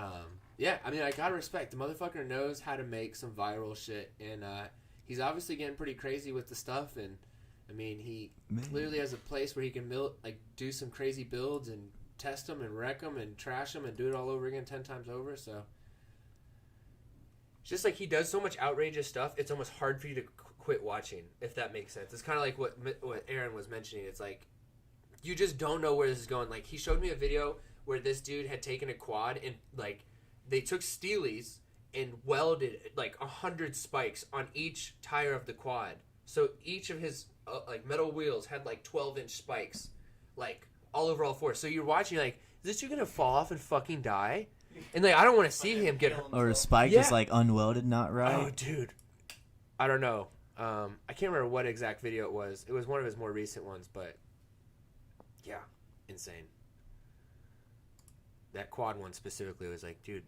yeah, I mean, I gotta respect the motherfucker knows how to make some viral shit, and he's obviously getting pretty crazy with the stuff. And I mean, he literally has a place where he can do some crazy builds and test them and wreck them and trash them and do it all over again 10 times over. So it's just like he does so much outrageous stuff. It's almost hard for you to quit watching, if that makes sense. It's kind of like what Aaron was mentioning. It's like you just don't know where this is going. Like he showed me a video where this dude had taken a quad and like they took steelies and welded like 100 spikes on each tire of the quad. So each of his like metal wheels had like 12-inch spikes, like all over all four. So you're watching like, is this dude gonna fall off and fucking die? And like I don't want to see him get. Or a spike Yeah. just like unwelded, not right. Oh, dude, I don't know. I can't remember what exact video it was. It was one of his more recent ones, but yeah, insane. That quad one specifically was like, dude,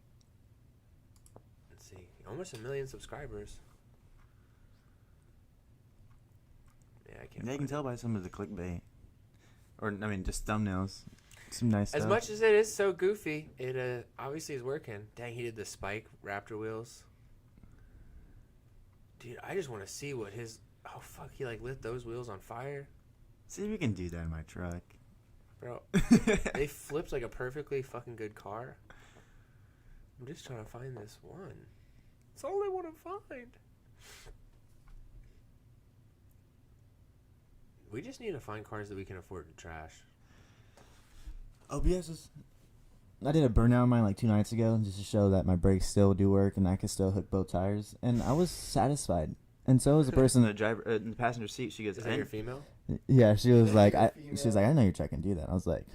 let's see, almost 1 million subscribers. Yeah, I can't. They can tell by some of the clickbait. Or, I mean, just thumbnails. Some nice stuff. As much as it is so goofy, it obviously is working. Dang, he did the spike Raptor wheels. Dude, I just want to see what his... Oh, fuck, he, like, lit those wheels on fire? See if we can do that in my truck. Bro, they flipped like a perfectly fucking good car. I'm just trying to find this one. That's all I want to find. We just need to find cars that we can afford to trash. OBS is... I did a burnout on mine like 2 nights ago just to show that my brakes still do work and I can still hook both tires. And I was satisfied. And so was the person... in the driver, in the passenger seat, she goes, Is that your female? Yeah, she was like, You're she was like, I didn't know your truck can do that. I was like,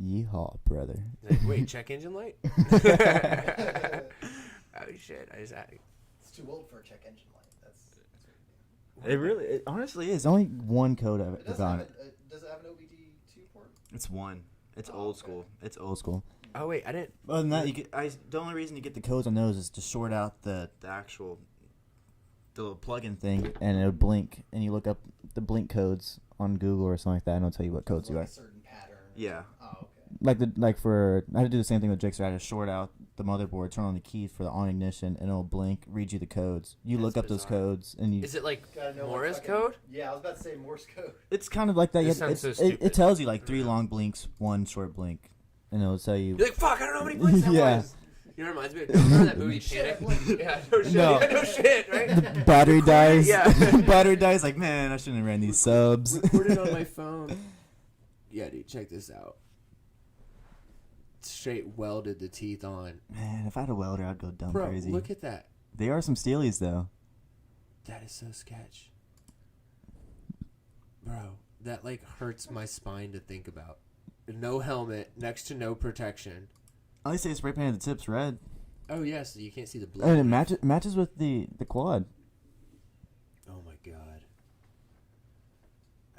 yeehaw, brother. Like, wait, check engine light? Oh, shit. It's too old for a check engine light. That's It really, It honestly is. Only one code of it it does on have it. does it have an OBD2 port? it's one. It's Oh, old okay. school. It's old school. Oh, wait, I didn't... Other than that, the only reason you get the codes on those is to short out The actual, the little plug-in thing, and it'll blink, and you look up the blink codes on Google or something like that, and it'll tell you what codes you Like are. a certain pattern. Yeah. Oh, okay. I had to do the same thing with Jixer. I had to short out the motherboard, turn on the key for the on ignition, and it'll blink, read you the codes. You That's look up those bizarre. codes, and you. Is it like Gotta know Morse fucking- code? Yeah, I was about to say Morse code. It's kind of like that. This Yeah, sounds so it stupid. tells you like 3 long blinks, 1 short blink, and it'll tell you. You're like, fuck, I don't know how many points that Yeah. was. You know, it reminds me of remember that movie Panic? Yeah, no shit. No. Yeah, no shit, right? Battery dies. Yeah. Battery dies. Like, man, I shouldn't have ran these subs. Record it on my phone. Yeah, dude, check this out. Straight welded the teeth on. Man, if I had a welder, I'd go dumb Bro, crazy. look at that. They are some steelies though. That is so sketch. Bro, that like hurts my spine to think about. No helmet, next to no protection. At least they spray painted the tips red. Oh yeah, so you can't see the blood. And it matches with the quad. Oh my god.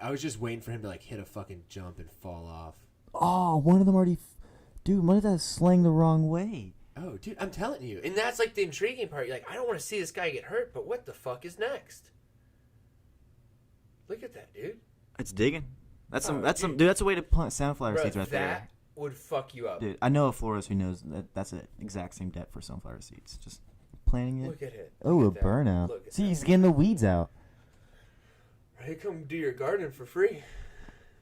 I was just waiting for him to like hit a fucking jump and fall off. Oh, one of them already. Dude, what if that's slang the wrong way? Oh, dude, I'm telling you. And that's like the intriguing part. You're like, I don't want to see this guy get hurt, but what the fuck is next? Look at that, dude. It's digging. That's Oh, some dude. dude. That's a way to plant sunflower Bro, seeds right that there. would fuck you up. Dude, I know a florist who knows that that's the exact same depth for sunflower seeds. Just planting it. Look at it. Oh, a Look at that. burnout. Look at See, that. he's getting the weeds out. Right, come do your garden for free.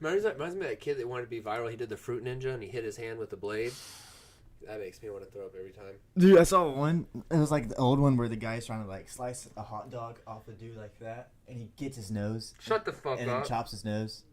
Reminds me of that kid that wanted to be viral. He did the fruit ninja and he hit his hand with the blade. That makes me want to throw up every time. Dude, I saw one. It was like the old one where the guy's trying to like slice a hot dog off a dude like that, and he gets his nose. Shut the fuck and up. then chops his nose.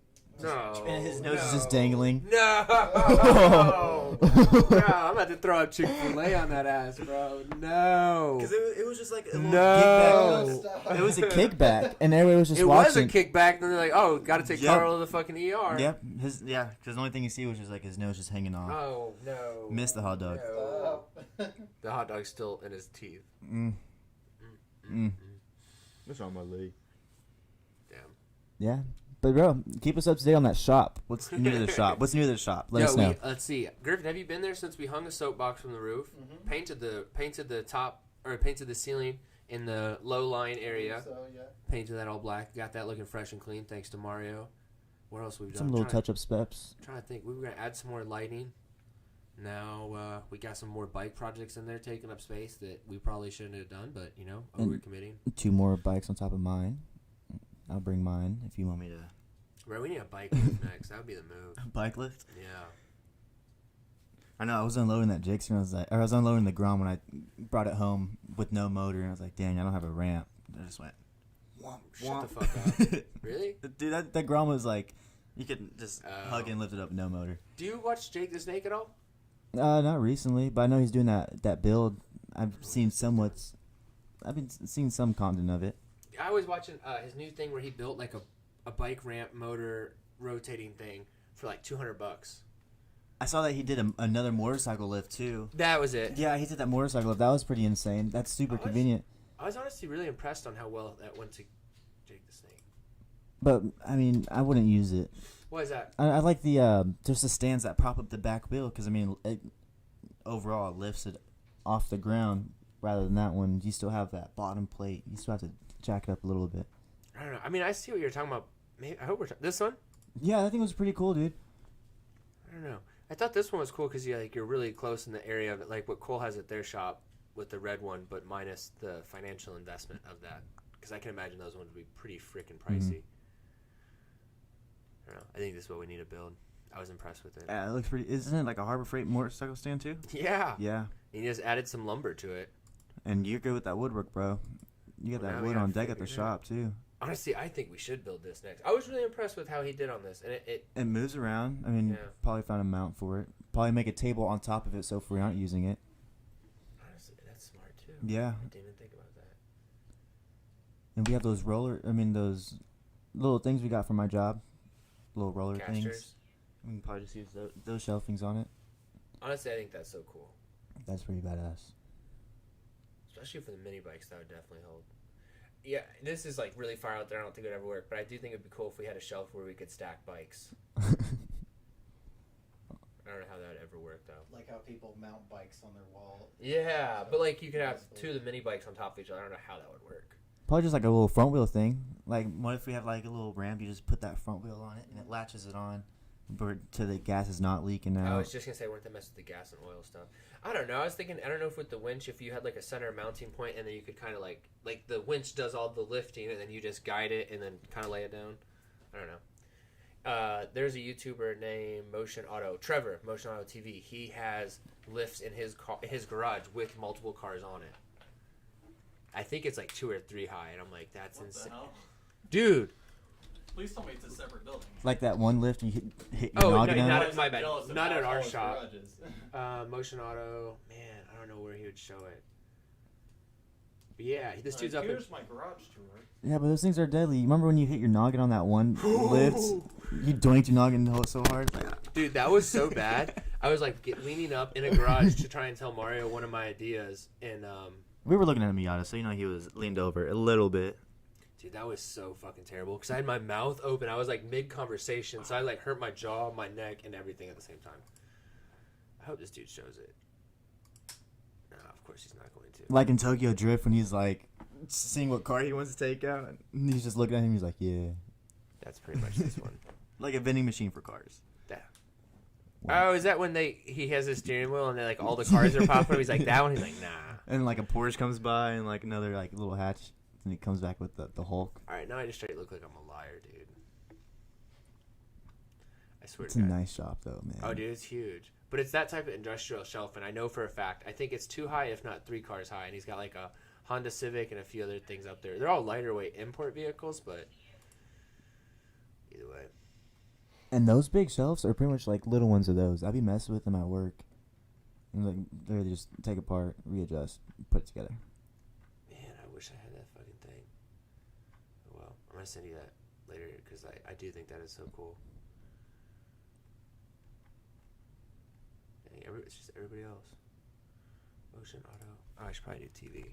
No. And his nose is no. just dangling. No. No, I'm about to throw up Chick-fil-A on that ass, bro. No. Because it was just like a little No. kickback. It was a kickback, and everybody was just It watching. was a kickback, and then they're like, oh, got to take Yep. Carl to the fucking ER. Yep. Because the only thing you see was just like his nose just hanging off. Oh, no. Missed the hot dog. No. The hot dog's still in his teeth. What's wrong with my leg? Damn. Yeah. But bro, keep us up to date on that shop. What's new to the shop? What's new to the shop? Let us know. Let's see. Griffin, have you been there since we hung the soapbox from the roof? Mhm. Painted the top, or painted the ceiling in the low line area. So yeah. Painted that all black. Got that looking fresh and clean thanks to Mario. What else we've done? Some little touch-up steps. Trying to think. We were going to add some more lighting. Now we got some more bike projects in there taking up space that we probably shouldn't have done, but, you know, And- overcommitting. 2 more bikes on top of mine. I'll bring mine if you want me to. Right, we need a bike lift next. That would be the move. Bike lift? Yeah. I know. I was unloading that Jigsaw. I was unloading the Grom when I brought it home with no motor, and I was like, "Dang, I don't have a ramp." I just went. Shut the fuck up. Really? Dude, that Grom was like, you could just Oh. hug and lift it up, with no motor. Do you watch Jake the Snake at all? Not recently, but I know he's doing that build. I've been seeing some content of it. I was watching his new thing where he built like a bike ramp motor rotating thing for like $200. I saw that he did another motorcycle lift too. That was it. Yeah, he did that motorcycle lift. That was pretty insane. That's super convenient. I was honestly really impressed on how well that went to Jake the Snake. But I mean, I wouldn't use it. What is that? I like the just the stands that prop up the back wheel because I mean, overall it lifts it off the ground rather than that one. You still have that bottom plate. You still have to jack it up a little bit. I don't know. I mean, I see what you're talking about. Maybe, I hope we're this one. Yeah, I think it was pretty cool, dude. I don't know. I thought this one was cool because you're really close in the area of it, like what Cole has at their shop with the red one, but minus the financial investment of that. Because I can imagine those ones would be pretty freaking pricey. I don't know. I think this is what we need to build. I was impressed with it. Yeah, it looks pretty. Isn't it like a Harbor Freight motorcycle stand too? Yeah. Yeah. And he just added some lumber to it. And you're good with that woodwork, bro. You got Well, that now we wood gotta on deck at the figure it out. shop too. Honestly, I think we should build this next. I was really impressed with how he did on this, and it It moves around. I mean, Yeah. probably found a mount for it. Probably make a table on top of it so if we aren't using it. honestly, that's smart too. Yeah. I didn't even think about that. And we have those those little things we got from my job. Little roller things. Casters. We can probably just use those shelvings on it. Honestly, I think that's so cool. That's pretty badass. Especially for the mini bikes, that would definitely hold. Yeah, this is like really far out there. I don't think it would ever work, but I do think it'd be cool if we had a shelf where we could stack bikes. I don't know how that would ever work though. Like how people mount bikes on their wall. Yeah, but like you could have two of the mini bikes on top of each other. I don't know how that would work. Probably just like a little front wheel thing. Like, what if we have like a little ramp? You just put that front wheel on it and it latches it on, to the gas is not leaking out. I was just gonna say, weren't they mess with the gas and oil stuff? I don't know. I was thinking, I don't know if with the winch, if you had like a center mounting point, and then you could kind of like the winch does all the lifting, and then you just guide it and then kind of lay it down. I don't know. there's a YouTuber named Motion Auto TV. He has lifts in his garage with multiple cars on it. I think it's like 2 or 3 high, and I'm like, that's What insane, the hell? dude. Please tell me it's a separate building. Like that one lift you hit your Oh, noggin no, on. not I'm at my bed. jealous of Not how at our tall his shop. garage is. Motion Auto, man, I don't know where he would show it. But yeah, this dude's up. Here's my garage tour. Yeah, but those things are deadly. You remember when you hit your noggin on that one lift? You doinked your noggin so hard. Dude, that was so bad. I was like leaning up in a garage to try and tell Mario one of my ideas, and We were looking at a Miata, so he was leaned over a little bit. dude, that was so fucking terrible because I had my mouth open. I was like mid conversation, so I like hurt my jaw, my neck, and everything at the same time. I hope this dude shows it. No, of course he's not going to. Like in Tokyo Drift when he's like seeing what car he wants to take out, and he's just looking at him. He's like, "Yeah." That's pretty much this one. Like a vending machine for cars. Yeah. Oh, is that when he has his steering wheel and then like all the cars are popping up? He's like that one. He's like, nah. And like a Porsche comes by and like another like little hatch, and he comes back with the Hulk. All right, now I just straight look like I'm a liar, dude. I swear It's to a God. nice shop though, man. Oh, dude, it's huge. But it's that type of industrial shelf, and I know for a fact. I think it's 2 high, if not 3 cars high, and he's got like a Honda Civic and a few other things up there. They're all lighter weight import vehicles, but either way. And those big shelves are pretty much like little ones of those. I'd be messing with them at work. And like they just take apart, readjust, put it together. Man, I wish I had that fucking thing. Oh, well, I'm gonna send you that later because I do think that is so cool. Dang, it's just everybody else. Motion Auto. Oh, I should probably do TV.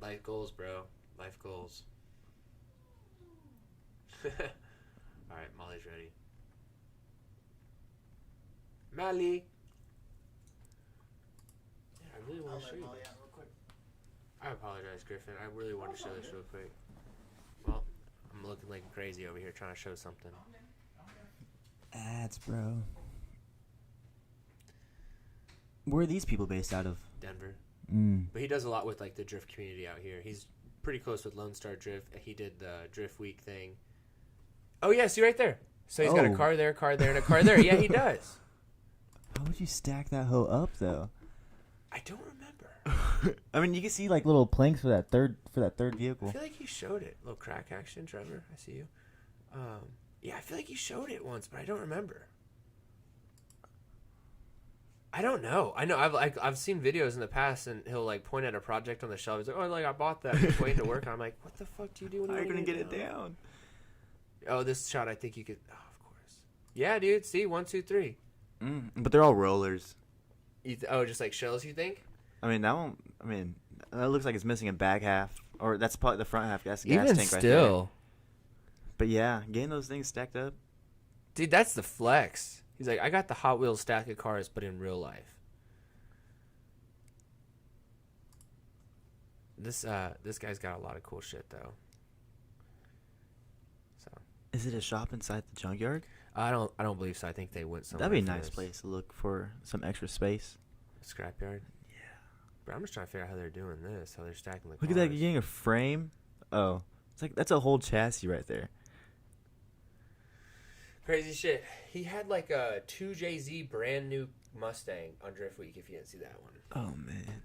Life goals, bro. Life goals. Alright, Molly's ready. Molly! Yeah, I really want to show you. Molly out real quick. I apologize, Griffin. I really want to show this real quick. Well, I'm looking like crazy over here trying to show something. Ads, bro. Where are these people based out of? Denver. Mm. But he does a lot with like the drift community out here. He's pretty close with Lone Star Drift. He did the Drift Week thing. Oh yeah, see right there. So he's got a Oh. car there, and a car there. Yeah, he does. How would you stack that hoe up though? I don't remember. I mean, you can see See like little planks for that third I vehicle. feel like he showed it. Little crack action, Trevor. I see you. Yeah, I feel like he showed it once, but I don't remember. I don't know. I know I've seen videos in the past, and he'll like point at a project on the shelf. He's like, "Oh, like I bought that." He's waiting to work. And I'm like, "What the fuck do you do when How are you wanna gonna get it down? Oh, this shot, I think you could. Oh, of course. Yeah, dude. See, 1, 2, 3. But they're all rollers. Just like shells, you think? I mean, that one. I mean, that looks like it's missing a back half, or that's probably the front half. That's the gas tank right there. But yeah, getting those things stacked up. Dude, that's the flex. He's like, I got the Hot Wheels stack of cars, but in real life. This guy's got a lot of cool shit though. So Is it a shop inside the junkyard? I don't believe so. I think they went somewhere. That'd be a for nice this. place to look for some extra space. Scrapyard. Yeah. But I'm just trying to figure out how they're doing this. How they're stacking the Look cars. at that! You're getting a frame. Oh, it's like that's a whole chassis right there. Crazy shit. He had like a 2JZ brand new Mustang on Drift Week. If you didn't see that one. Oh man.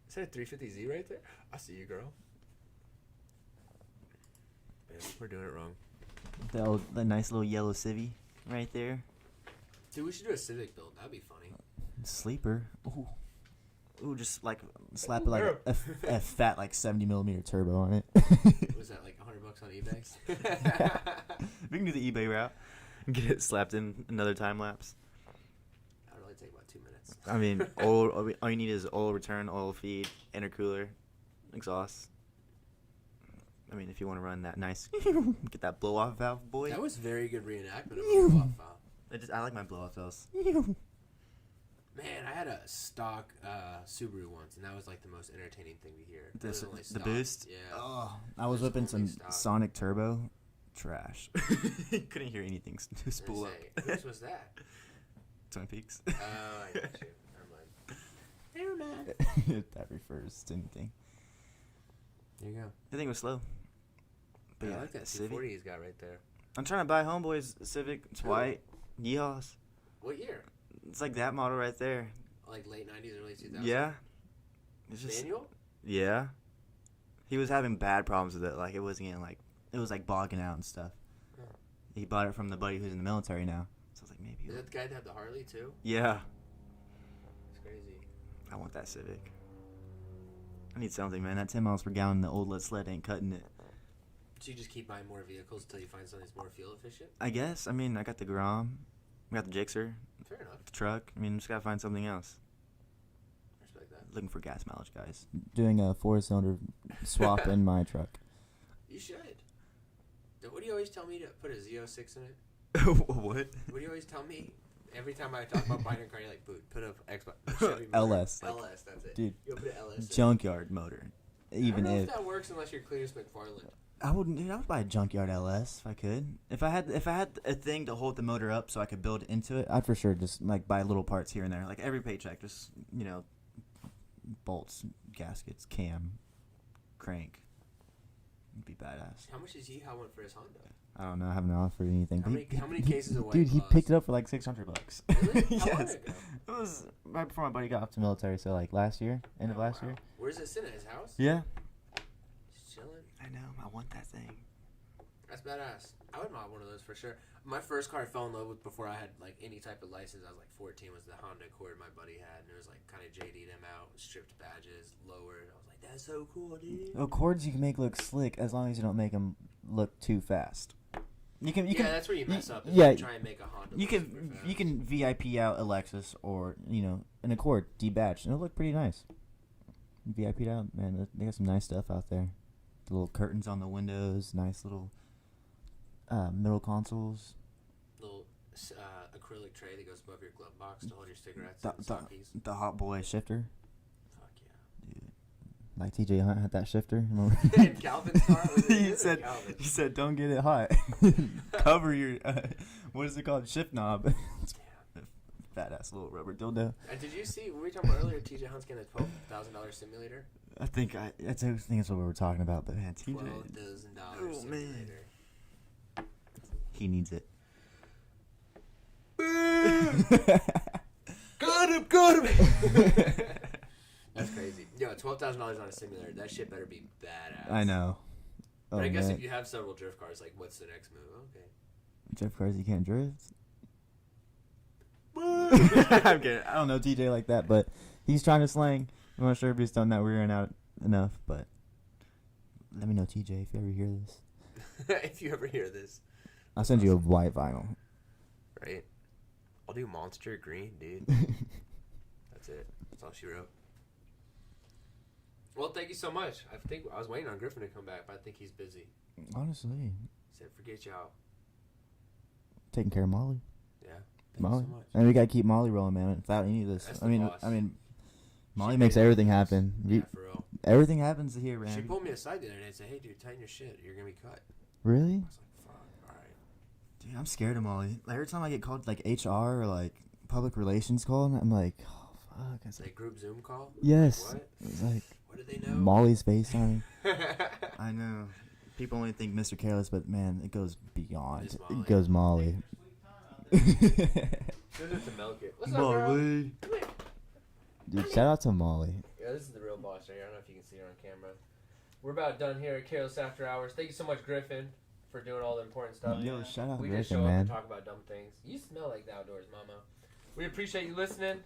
Is that a 350Z right there? I see you, girl. Man, we're doing it wrong. The nice little yellow Civvy right there. Dude, we should do a Civic build. That'd be funny. Sleeper. Ooh. Ooh, just like Slap it like a fat like 70mm turbo on it. What was that, like $100 on eBay? we can do the eBay route and get it slapped in another time lapse. That'd only take about 2 minutes. I mean, all you need is oil return, oil feed, intercooler, exhaust. I mean, if you want to run that nice, get that blow off valve, boy. That was very good reenactment of a blow-off valve. I like my blow off valves. Man, I had a stock Subaru once, and that was like the most entertaining thing to hear. Literally The stock. boost. Yeah. Oh, I was Just whipping some only stock. Sonic Turbo. Trash. Couldn't hear anything. I was Spool gonna up. say, whose was that? Twin Peaks. Oh, I got you. Never mind. If that refers to anything. There you go. The thing was slow. But I yeah, like that Civic. 240 he's got right there. I'm trying to buy Homeboy's Civic. It's Cool. white. Yeehaws. What year? It's like that model right there. Like late 90s, early 2000s? Yeah. It's just Manual? yeah. He was having bad problems with it. Like it wasn't getting like it was like bogging out and stuff. Huh. He bought it from the buddy who's in the military now. So I was like maybe. Is that the guy that had the Harley too? Yeah. It's crazy. I want that Civic. I need something, man. That 10 miles per gallon, the old sled ain't cutting it. So you just keep buying more vehicles until you find something that's more fuel efficient? I guess. I mean, I got the Grom. I got the Gixxer. Fair enough. The truck. I mean, just gotta find something else. Respect that. Looking for gas mileage, guys. Doing a 4-cylinder swap in my truck. You should. What do you always tell me to put a Z06 in it? What? What do you always tell me? Every time I talk about buying a car, you're like, put a Xbox. Chevy motor. LS. LS, that's it. Dude, You'll put an LS in. Junkyard motor. Even I don't know if if that works unless you're Cletus McFarland. I would buy a junkyard LS if I could. If I had a thing to hold the motor up so I could build into it, I'd for sure just like buy little parts here and there. Like every paycheck, just bolts, gaskets, cam, crank. It'd be badass. How much does he have one for his Honda? I don't know. I haven't offered anything. How but many cases of White Dude, he Claws? picked it up for like $600. Really? How long Yes. ago? It was right before my buddy got off to military, so like last year, end of Oh, last wow. year. Where's it sit at his house? Yeah. Just chilling. I know. I want that thing. That's badass. I would mod one of those for sure. My first car I fell in love with before I had like any type of license, I was like 14, was the Honda Accord my buddy had, and it was like kind of JD'd him out, stripped badges, lowered. I was like, that's so cool, dude. Accords you can make look slick as long as you don't make them look too fast. You can. That's where you mess up. Is yeah, you try and make a Honda. You look super can fast. VIP out a Lexus or an Accord debadged, and it'll look pretty nice. VIP'd out, man. They got some nice stuff out there. The little curtains on the windows, nice little middle consoles. Little acrylic tray that goes above your glove box to hold your cigarettes The, and the, sockies. the hot boy Shifter, Fuck yeah. dude. like TJ Hunt had that shifter. Remember? And Calvin's car was he it? said Calvin. he said don't get it hot. Cover your what is it called, shift knob. Fat ass little rubber dildo. Did you see? We were talking about earlier. TJ Hunt's getting a $12,000 simulator. I think that's what we were talking about. But man, TJ, $12,000 Oh, simulator. he needs it. Got him! That's crazy. Yo, $12,000 on a simulator. That shit better be badass. I know. Oh, But I guess man. if you have several drift cars, like, what's the next move? Okay. Jeff cars you can't drift. I'm kidding. I don't know TJ like that, but he's trying to slang. I'm not sure if he's done that rearing out enough, but let me know, TJ, if you ever hear this. If you ever hear this. I'll send you a white vinyl. Right? I'll do Monster Green, dude. That's it. That's all she wrote. Well, thank you so much. I think I was waiting on Griffin to come back, but I think he's busy. Honestly, He said, forget y'all. taking care of Molly. Yeah. Thank Molly, you so much. and we gotta keep Molly rolling, man. Without any of this, That's I the mean, boss. Molly She makes made it everything happen. happen. Yeah, for real. Everything happens here, man. She pulled me aside the other day and said, hey, dude, tighten your shit. You're going to be cut. Really? I was like, fuck, all right. Dude, I'm scared of Molly. Like, every time I get called like HR or like public relations call, I'm like, oh fuck. It's It's like group Zoom call? yes. What? It's like What do they know? Molly's FaceTime. I know. People only think Mr. Kareless, but man, it goes beyond. It's Molly. It goes Molly. Send it to milk it. What's up, girl? Molly. Come here. Dude, shout out to Molly. Yeah, this is the real boss right here. I don't know if you can see her on camera. We're about done here at Kareless After Hours. Thank you so much, Griffin, for doing all the important stuff. Yo, shout out We just Griffin, show up man. and talk about dumb things. You smell like the outdoors, mama. We appreciate you listening.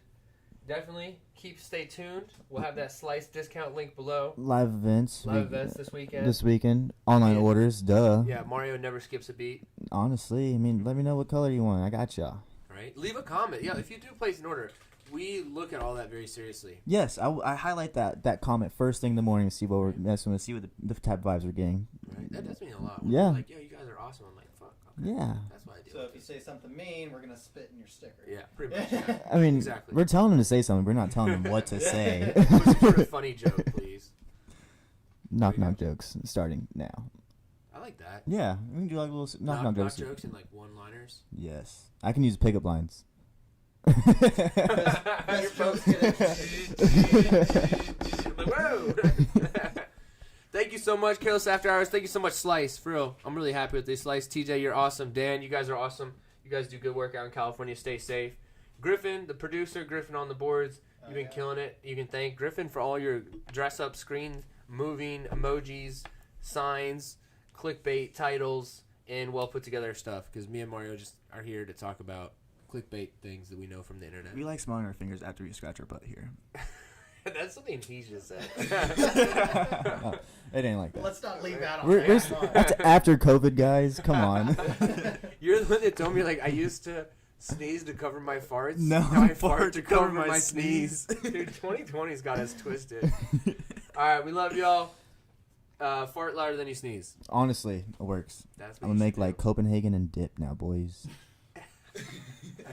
Definitely stay tuned. We'll have that slice discount link below. Live events. Live events this weekend. This weekend. Online Yeah. orders, duh. Yeah, Mario never skips a beat. Honestly, I mean, let me know what color you want. I got ya. Right? Leave a comment. Yeah, if you do place an order, we look at all that very seriously. Yes, I highlight that comment first thing in the morning to see what we're messing with, see what the type of vibes we're getting. Right? That does mean a lot. When Yeah. they're like, yo, you guys are awesome. I'm like, fuck. Okay. Yeah. That's why I do So it. if you say something mean, we're gonna spit in your sticker. Yeah, pretty much. Yeah. I mean, Exactly. we're telling them to say something. We're not telling them what to say. What's your funny joke, please? Knock jokes starting now. I like that. Yeah, we can do like little knock jokes. jokes and like one-liners. Yes, I can use pickup lines. Your folks get it. I'm like, whoa. Thank you so much, Kareless After Hours. Thank you so much, Slice. For real, I'm really happy with this. Slice, TJ, you're awesome. Dan, you guys are awesome. You guys do good work out in California. Stay safe. Griffin, the producer, Griffin on the boards. You've been killing it. You can thank Griffin for all your dress-up screen, moving, emojis, signs, clickbait, titles, and well-put-together stuff. Because me and Mario just are here to talk about clickbait things that we know from the internet. We like smelling our fingers after we scratch our butt here. That's something he just said. No, it ain't like that. Let's not leave out on We're that. that's after COVID, guys. Come on. You're the one that told me, like, I used to sneeze to cover my farts. No, Now I fart to cover my sneeze. Dude, 2020's got us twisted. All right, we love y'all. Fart louder than you sneeze. Honestly, it works. That's what I'm gonna you make should like do. Copenhagen and dip now, boys.